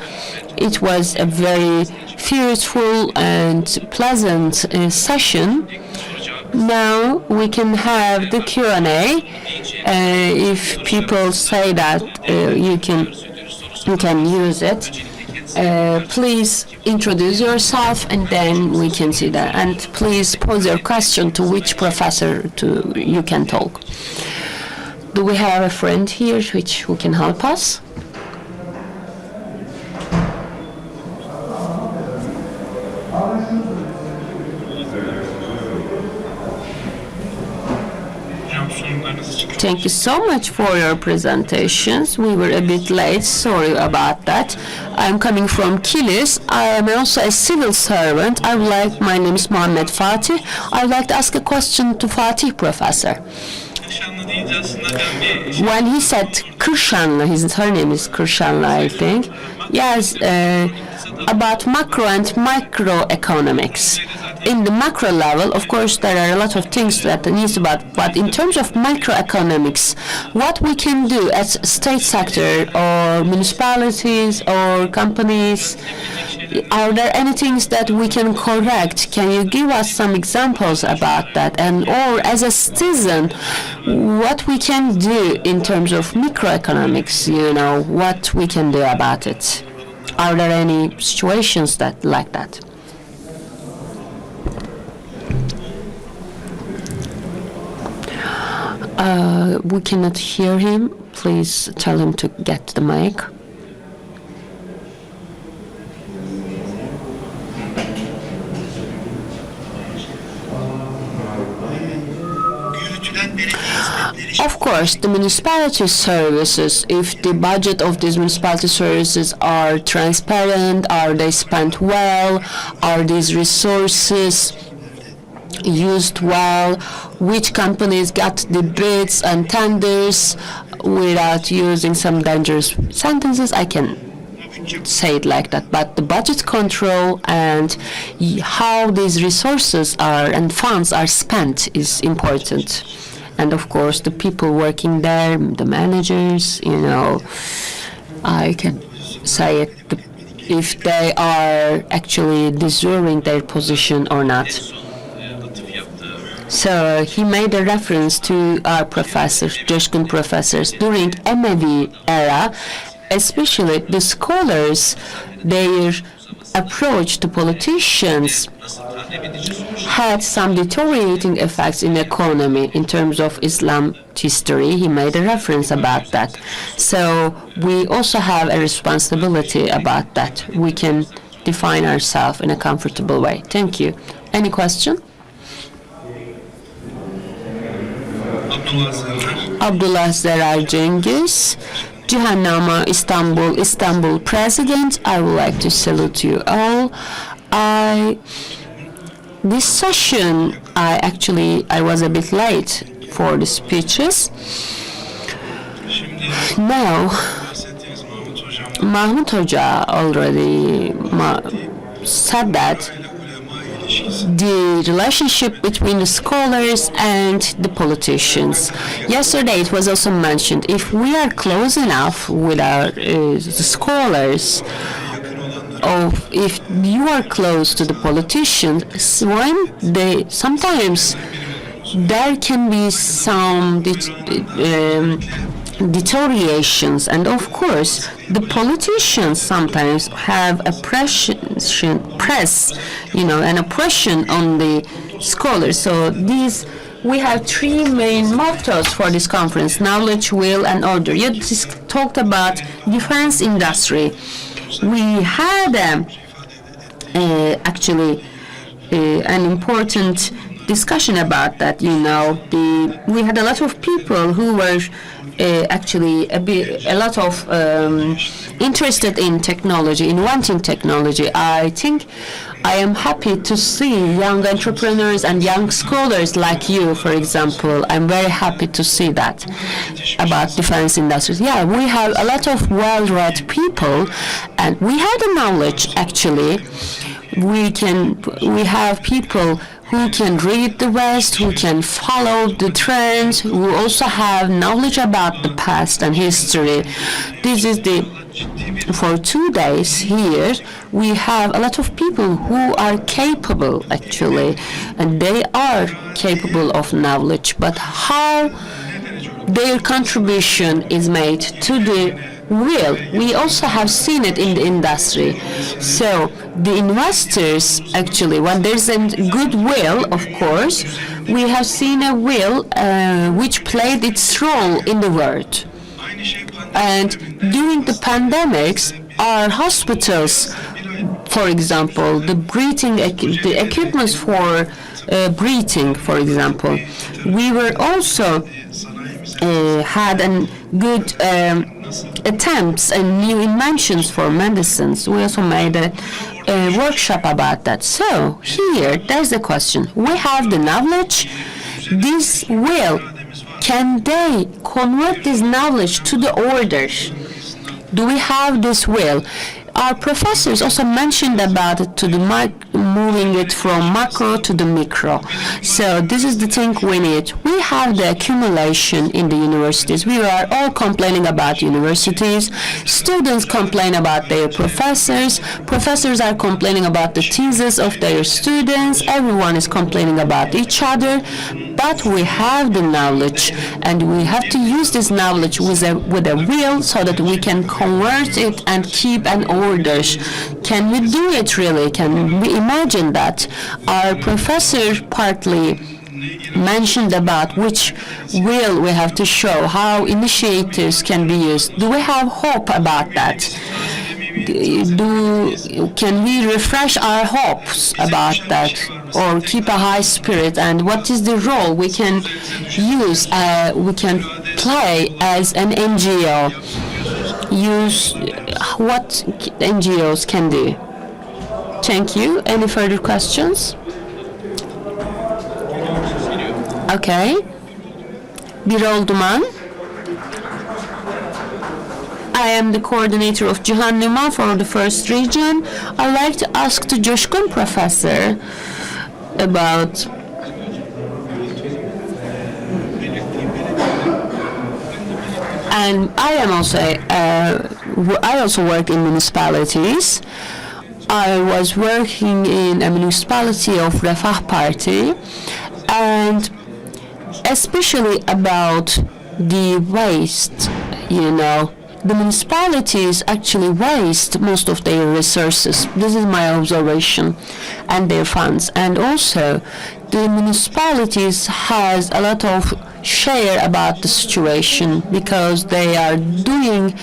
It was a very fruitful and pleasant session. Now we can have the Q&A. If people say that you can use it, please introduce yourself and then we can see that. And please pose your question to which professor you can talk. Do we have a friend here who can help us? Thank you so much for your presentations. We were a bit late, sorry about that. I'm coming from Kilis. I am also a civil servant. My name is Muhammed Fatih. I would like to ask a question to Fatih professor. When he said Kırşanlı, her name is Kırşanlı, I think. Yes, about macro and microeconomics. In the macro level, of course, there are a lot of things that needs about, but in terms of microeconomics, what we can do as state sector or municipalities or companies, are there any things that we can correct? Can you give us some examples about that? And or as a citizen, what we can do in terms of microeconomics, what we can do about it? Are there any situations like that? We cannot hear him. Please tell him to get the mic. Of course, the municipality services, if the budget of these municipality services are transparent, are they spent well, are these resources used well, which companies got the bids and tenders, without using some dangerous sentences, I can say it like that. But the budget control and how these resources and funds are spent is important. And of course, the people working there, the managers, I can say it, if they are actually deserving their position or not. So he made a reference to our professors, Çoşkun professors, during Emevi era, especially the scholars, their approach to politicians had some deteriorating effects in economy in terms of Islam history. He made a reference about that. So we also have a responsibility about that. We can define ourselves in a comfortable way. Thank you. Any question? Abdullah Zerar Cengiz, Cihannama Istanbul President. I would like to salute you all. This session, I was a bit late for the speeches. Now, Mahmut Hoca already said that the relationship between the scholars and the politicians. Yesterday it was also mentioned, if we are close enough with our scholars, or if you are close to the politicians, sometimes there can be some deteriorations, and of course the politicians sometimes have an oppression on the scholars. So we have three main mottos for this conference: knowledge, will, and order. You just talked about defense industry. We had actually an important discussion about that. We had a lot of people who were interested in technology, in wanting technology. I think I am happy to see young entrepreneurs and young scholars like you, for example. I'm very happy to see that about defense industries. Yeah, we have a lot of well-read people, and we have the knowledge, actually. We have people who can read the West, who can follow the trends, who also have knowledge about the past and history. For 2 days here, we have a lot of people who are capable, actually, and they are capable of knowledge, but how their contribution is made to the will, we also have seen it in the industry. So the investors, actually, when there's a good will, of course, we have seen a will which played its role in the world. And during the pandemics, our hospitals, for example, the equipment for breathing, for example, we were also had a good attempts and new inventions for medicines. We also made a workshop about that. So here, there's the question. We have the knowledge. This will, can they convert this knowledge to the order? Do we have this will? Our professors also mentioned about it, moving it from macro to the micro. So this is the thing we need. We have the accumulation in the universities. We are all complaining about universities. Students complain about their professors. Professors are complaining about the thesis of their students. Everyone is complaining about each other. But we have the knowledge, and we have to use this knowledge with a will so that we can convert it and keep an order. Can we do it really? Can we imagine that? Our professor partly mentioned about which will we have to show, how initiatives can be used. Do we have hope about that? Can we refresh our hopes about that, or keep a high spirit? And what is the role we can use, we can play as an NGO? Use what NGOs can do. Thank you. Any further questions? Okay. Birol Duman. I am the coordinator of Cihannama for the first region. I'd like to ask the Çoşkun professor about and I also work in municipalities. I was working in a municipality of Refah Party, and especially about the waste, the municipalities actually waste most of their resources. This is my observation, and their funds. And also, the municipalities has a lot of share about the situation because they are doing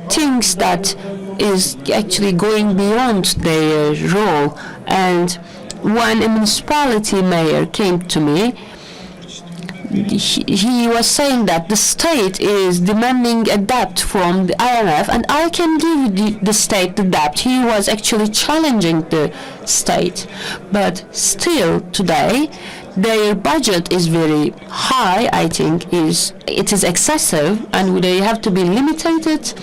things that is actually going beyond their role. And when a municipality mayor came to me, he was saying that the state is demanding a debt from the IMF, and I can give the state the debt. He was actually challenging the state. But still today, their budget is very high. I think it is excessive, and they have to be limited.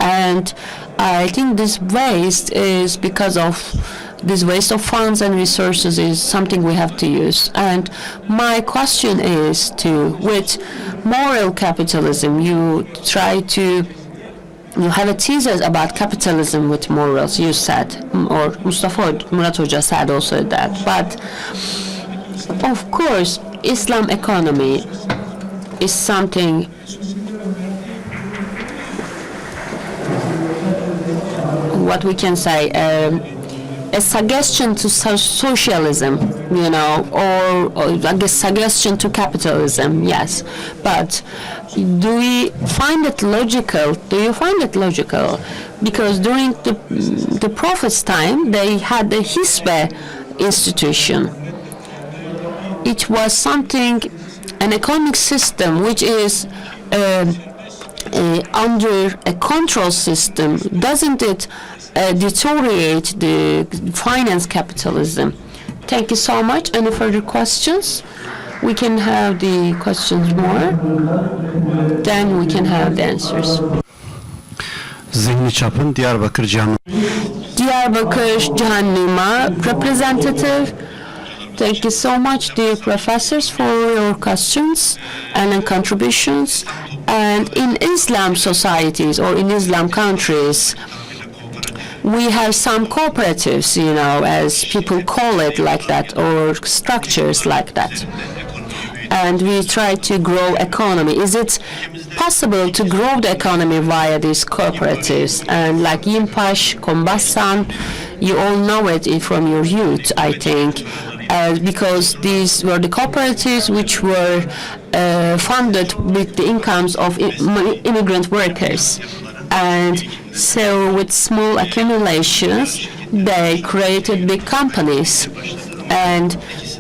And I think this waste is because of this waste of funds and resources is something we have to use. And my question is with moral capitalism, you have a thesis about capitalism with morals, you said, or Murat Hoca said also that. But of course, Islam economy is something what we can say, a suggestion to socialism, or a suggestion to capitalism, yes. But do we find it logical? Do you find it logical? Because during the Prophet's time, they had the Hisbe institution. It was something, an economic system which is under a control system. Doesn't it deteriorate the finance capitalism? Thank you so much. Any further questions? We can have the questions more, then we can have the answers. Zihni Çapın Diyarbakır Cihan. Diyarbakır Cihannuma representative. Thank you so much, dear professors, for your questions and contributions. And in Islam societies or in Islam countries, we have some cooperatives, as people call it like that, or structures like that. And we try to grow economy. Is it possible to grow the economy via these cooperatives? And like Yimpaş, Kombasan, you all know it from your youth, I think. Because these were the cooperatives which were funded with the incomes of immigrant workers. And so with small accumulations, they created big companies.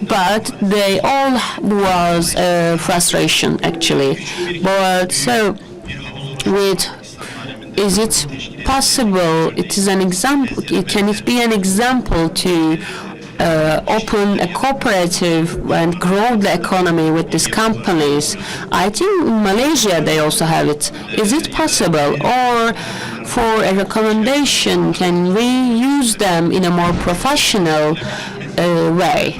But they all was frustration, actually. But so is it possible, it is an example, can it be an example to open a cooperative and grow the economy with these companies? I think in Malaysia they also have it. Is it possible? Or for a recommendation, can we use them in a more professional way?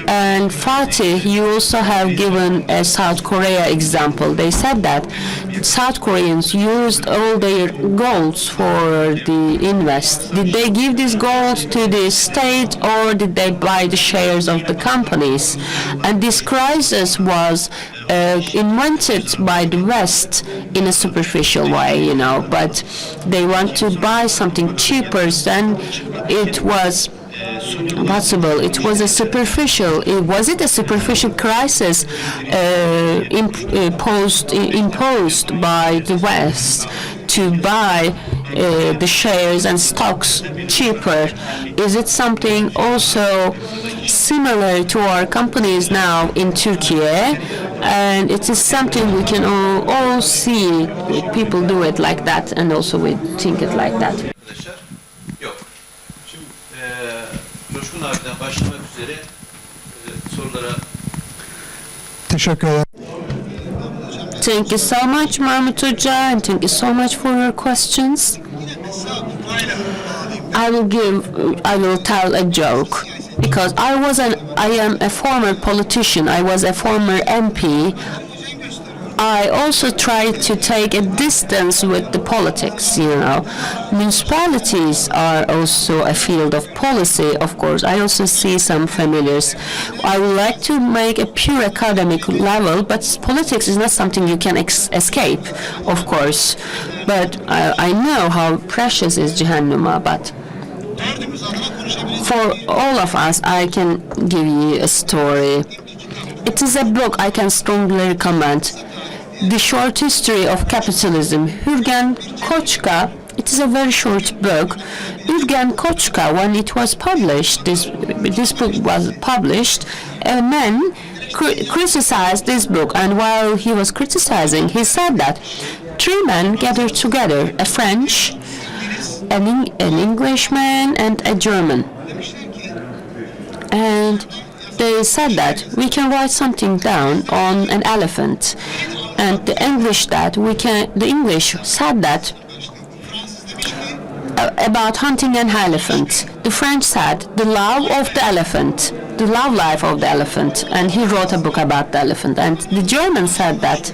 And Fatih, you also have given a South Korea example. They said that South Koreans used all their golds for the invest. Did they give these golds to the state, or did they buy the shares of the companies? And this crisis was invented by the West in a superficial way, but they want to buy something cheaper than it was possible. It was a superficial. Was it a superficial crisis imposed by the West to buy the shares and stocks cheaper? Is it something also similar to our companies now in Turkey? And it is something we can all see. People do it like that, and also we think it like that. Çoşkun abiden başlamak üzere sorulara. Teşekkür ederim. Thank you so much, Mahmut Hoca, and thank you so much for your questions. I will tell a joke, because I am a former politician. I was a former MP, I also try to take a distance with the politics, you know. Municipalities are also a field of policy, of course. I also see some familiars. I would like to make a pure academic level, but politics is not something you can escape, of course. But I know how precious is Cehennuma, but for all of us, I can give you a story. It is a book I can strongly recommend. The Short History of Capitalism, Hürgen Koçka. It is a very short book. Hürgen Koçka, when it was published, this book was published, a man criticized this book, and while he was criticizing, he said that three men gathered together, a French, an Englishman, and a German. And they said that we can write something down on an elephant. And the English said that about hunting an elephant. The French said the love of the elephant, the love life of the elephant, and he wrote a book about the elephant. And the German said that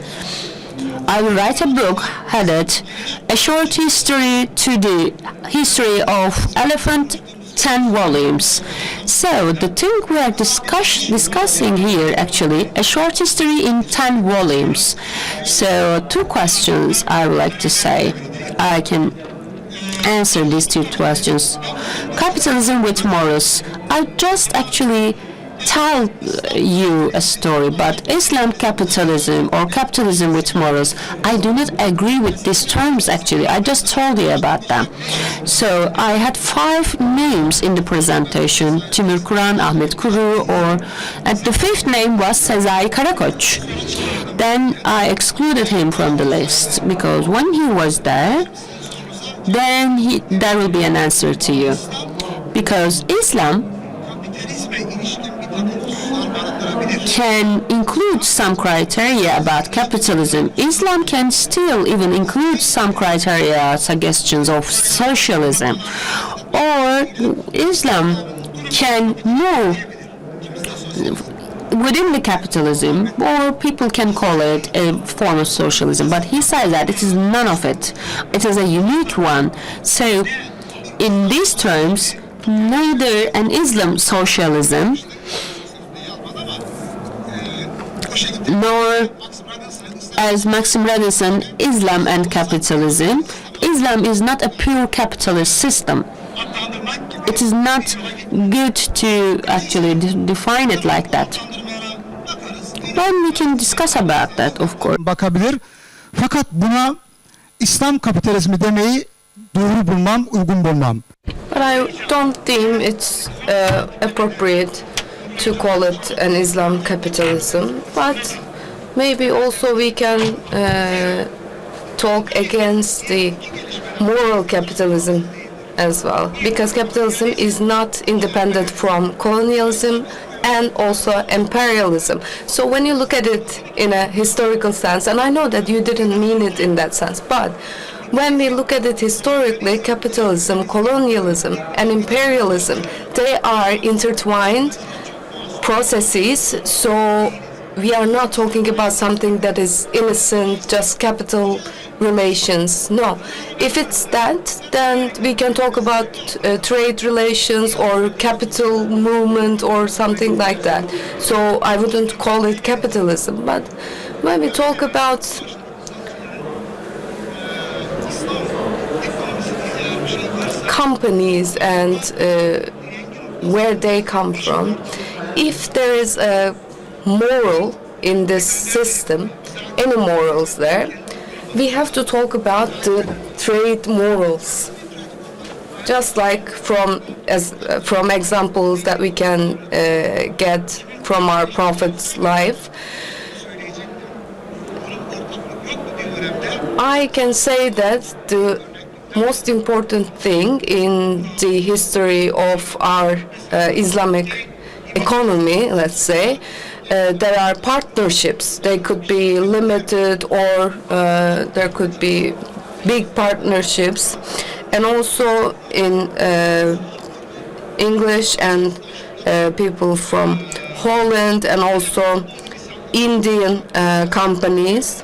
I will write a book headed A Short History to the History of Elephant, 10 volumes. So the thing we are discussing here, actually, a short history in 10 volumes. So 2 questions I would like to say. I can answer these 2 questions. Capitalism with morals. I just actually tell you a story, but Islam capitalism or capitalism with morals, I do not agree with these terms actually. I just told you about them. So I had 5 names in the presentation, Timur Kuran, Ahmet Kuru, and the 5th name was Sezai Karakoç. Then I excluded him from the list because when he was there, then there will be an answer to you. Because Islam can include some criteria about capitalism. Islam can still even include some criteria, suggestions of socialism. Or Islam can move within the capitalism, or people can call it a form of socialism. But he says that it is none of it. It is a unique one. So in these terms, neither an Islam socialism nor, as Maxim Radisson, Islam and capitalism. Islam is not a pure capitalist system. It is not good to actually define it like that. But we can discuss about that, of course. Bakabilir. Fakat buna İslam kapitalizmi demeyi doğru bulmam, uygun bulmam. But I don't think it's appropriate to call it an Islam capitalism, but maybe also we can talk against the moral capitalism as well, because capitalism is not independent from colonialism and also imperialism. So when you look at it in a historical sense, and I know that you didn't mean it in that sense, but when we look at it historically, capitalism, colonialism, and imperialism, they are intertwined processes, so we are not talking about something that is innocent, just capital relations. No. If it's that, then we can talk about trade relations or capital movement or something like that. So I wouldn't call it capitalism. But when we talk about companies and where they come from, if there is a moral in this system, any morals there, we have to talk about the trade morals. Just like from examples that we can get from our Prophet's life, I can say that the most important thing in the history of our Islamic economy, let's say, there are partnerships. They could be limited or there could be big partnerships. And also in English and people from Holland and also Indian companies,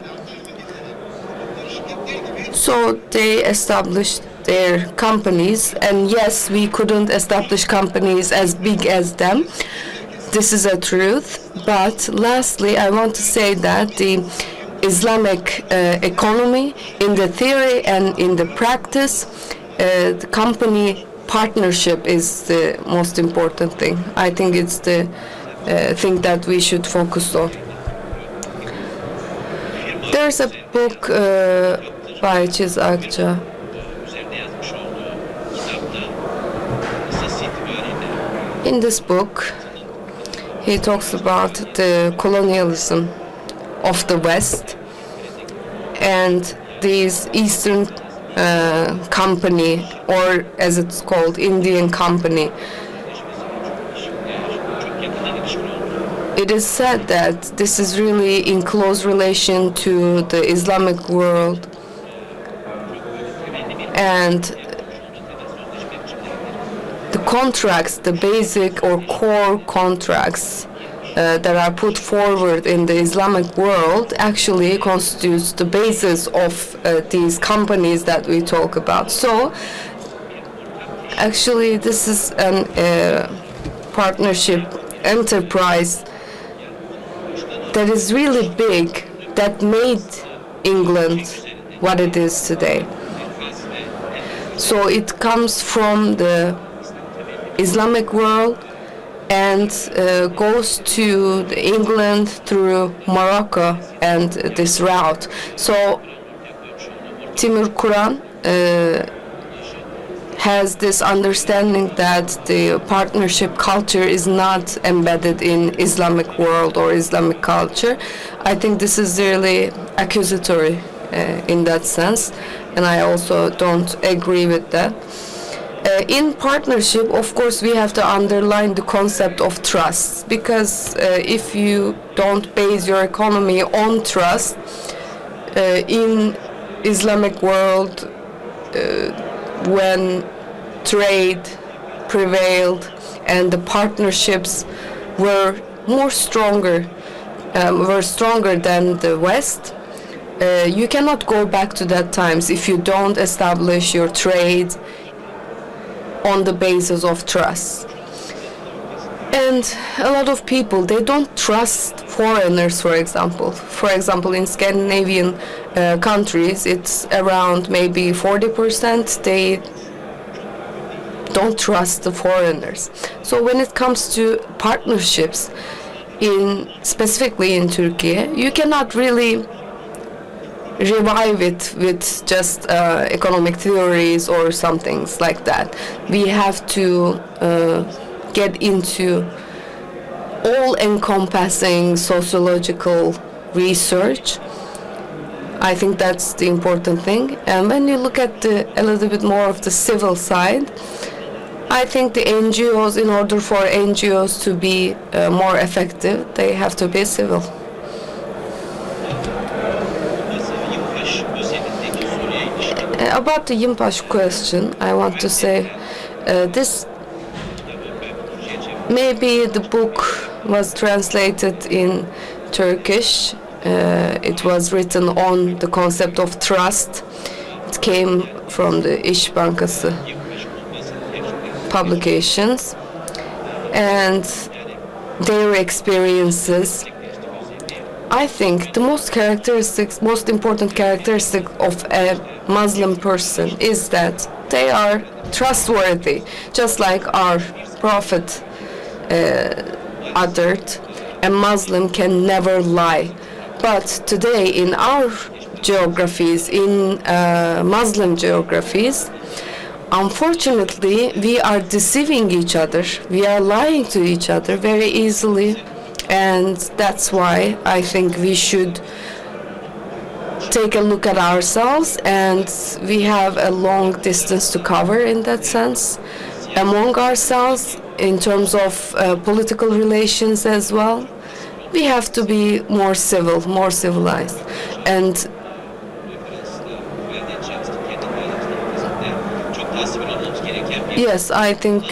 So they established their companies, and yes, we couldn't establish companies as big as them. This is a truth. But lastly, I want to say that the Islamic economy, in the theory and in the practice, the company partnership is the most important thing. I think it's the thing that we should focus on. There's a book by Çizakça. üzerinde yazmış olduğu kitapta esas itibariyle In this book, he talks about the colonialism of the West and these Eastern company, or as it's called, Indian company. çok yakından ilişkin olduğu It is said that this is really in close relation to the Islamic world, and the contracts, the basic or core contracts that are put forward in the Islamic world actually constitutes the basis of these companies that we talk about. So actually this is an partnership enterprise that is really big, that made England what it is today. So it comes from the Islamic world and goes to England through Morocco and this route. So Timur Kuran has this understanding that the partnership culture is not embedded in Islamic world or Islamic culture. I think this is really accusatory in that sense, and I also don't agree with that. In partnership, of course, we have to underline the concept of trust, because if you don't base your economy on trust, in Islamic world, when trade prevailed and the partnerships were stronger than the West, you cannot go back to that times if you don't establish your trade on the basis of trust. And a lot of people, they don't trust foreigners, for example. For example, in Scandinavian countries, it's around maybe 40%. They don't trust the foreigners. So when it comes to partnerships, specifically in Turkey, you cannot really revive it with just economic theories or some things like that. We have to get into all-encompassing sociological research. I think that's the important thing. And when you look at a little bit more of the civil side, I think the NGOs, in order for NGOs to be more effective, they have to be civil. Yılbaşı özelindeki soruya ilişkin About the Yimpaş question, I want to say this. Maybe the book was translated in Turkish. It was written on the concept of trust. It came from the İş Bankası publications, and their experiences. I think the most important characteristic of a Muslim person is that they are trustworthy, just like our Prophet uttered, a Muslim can never lie. But today in our geographies, in Muslim geographies, unfortunately, we are deceiving each other. We are lying to each other very easily. And that's why I think we should take a look at ourselves, and we have a long distance to cover in that sense among ourselves in terms of political relations as well. We have to be more civil, more civilized. And çok tasvir olmamız gereken bir yes, I think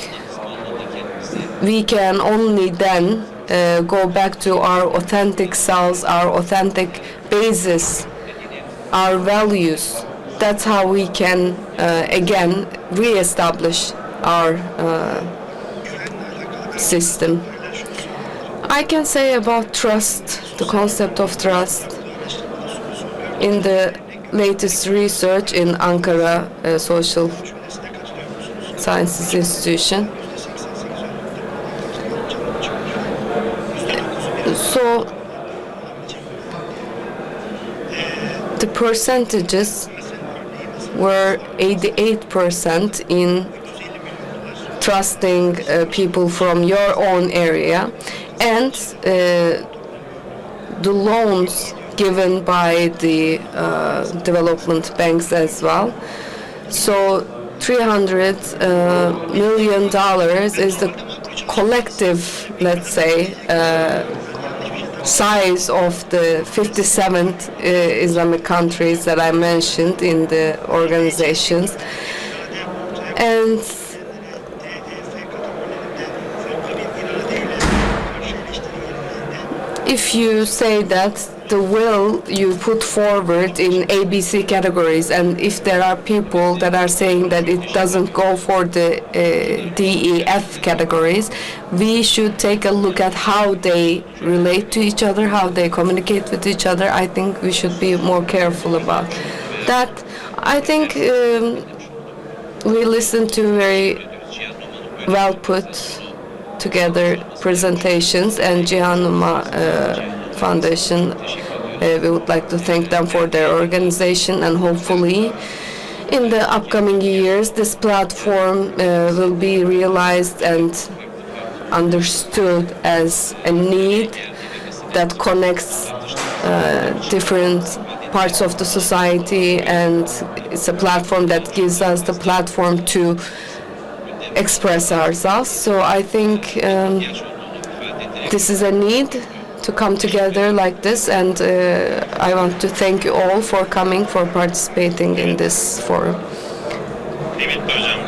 we can only then go back to our authentic selves, our authentic basis, our values, that's how we can again re-establish our system. I can say about trust, the concept of trust, in the latest research in Ankara Social Sciences Institution. So the percentages were 88% in trusting people from your own area, and the loans given by the development banks as well. So $300 million is the collective, let's say, size of the 57th Islamic countries that I mentioned in the organizations. And if you say that the will you put forward in ABC categories, and if there are people that are saying that it doesn't go for the DEF categories, we should take a look at how they relate to each other, how they communicate with each other. I think we should be more careful about that. I think we listened to very well put together presentations, and Cihanuma Foundation, we would like to thank them for their organization, and hopefully in the upcoming years this platform will be realized and understood as a need that connects different parts of the society, and it's a platform that gives us the platform to express ourselves. So I think this is a need to come together like this, and I want to thank you all for coming, for participating in this forum. Evet hocam.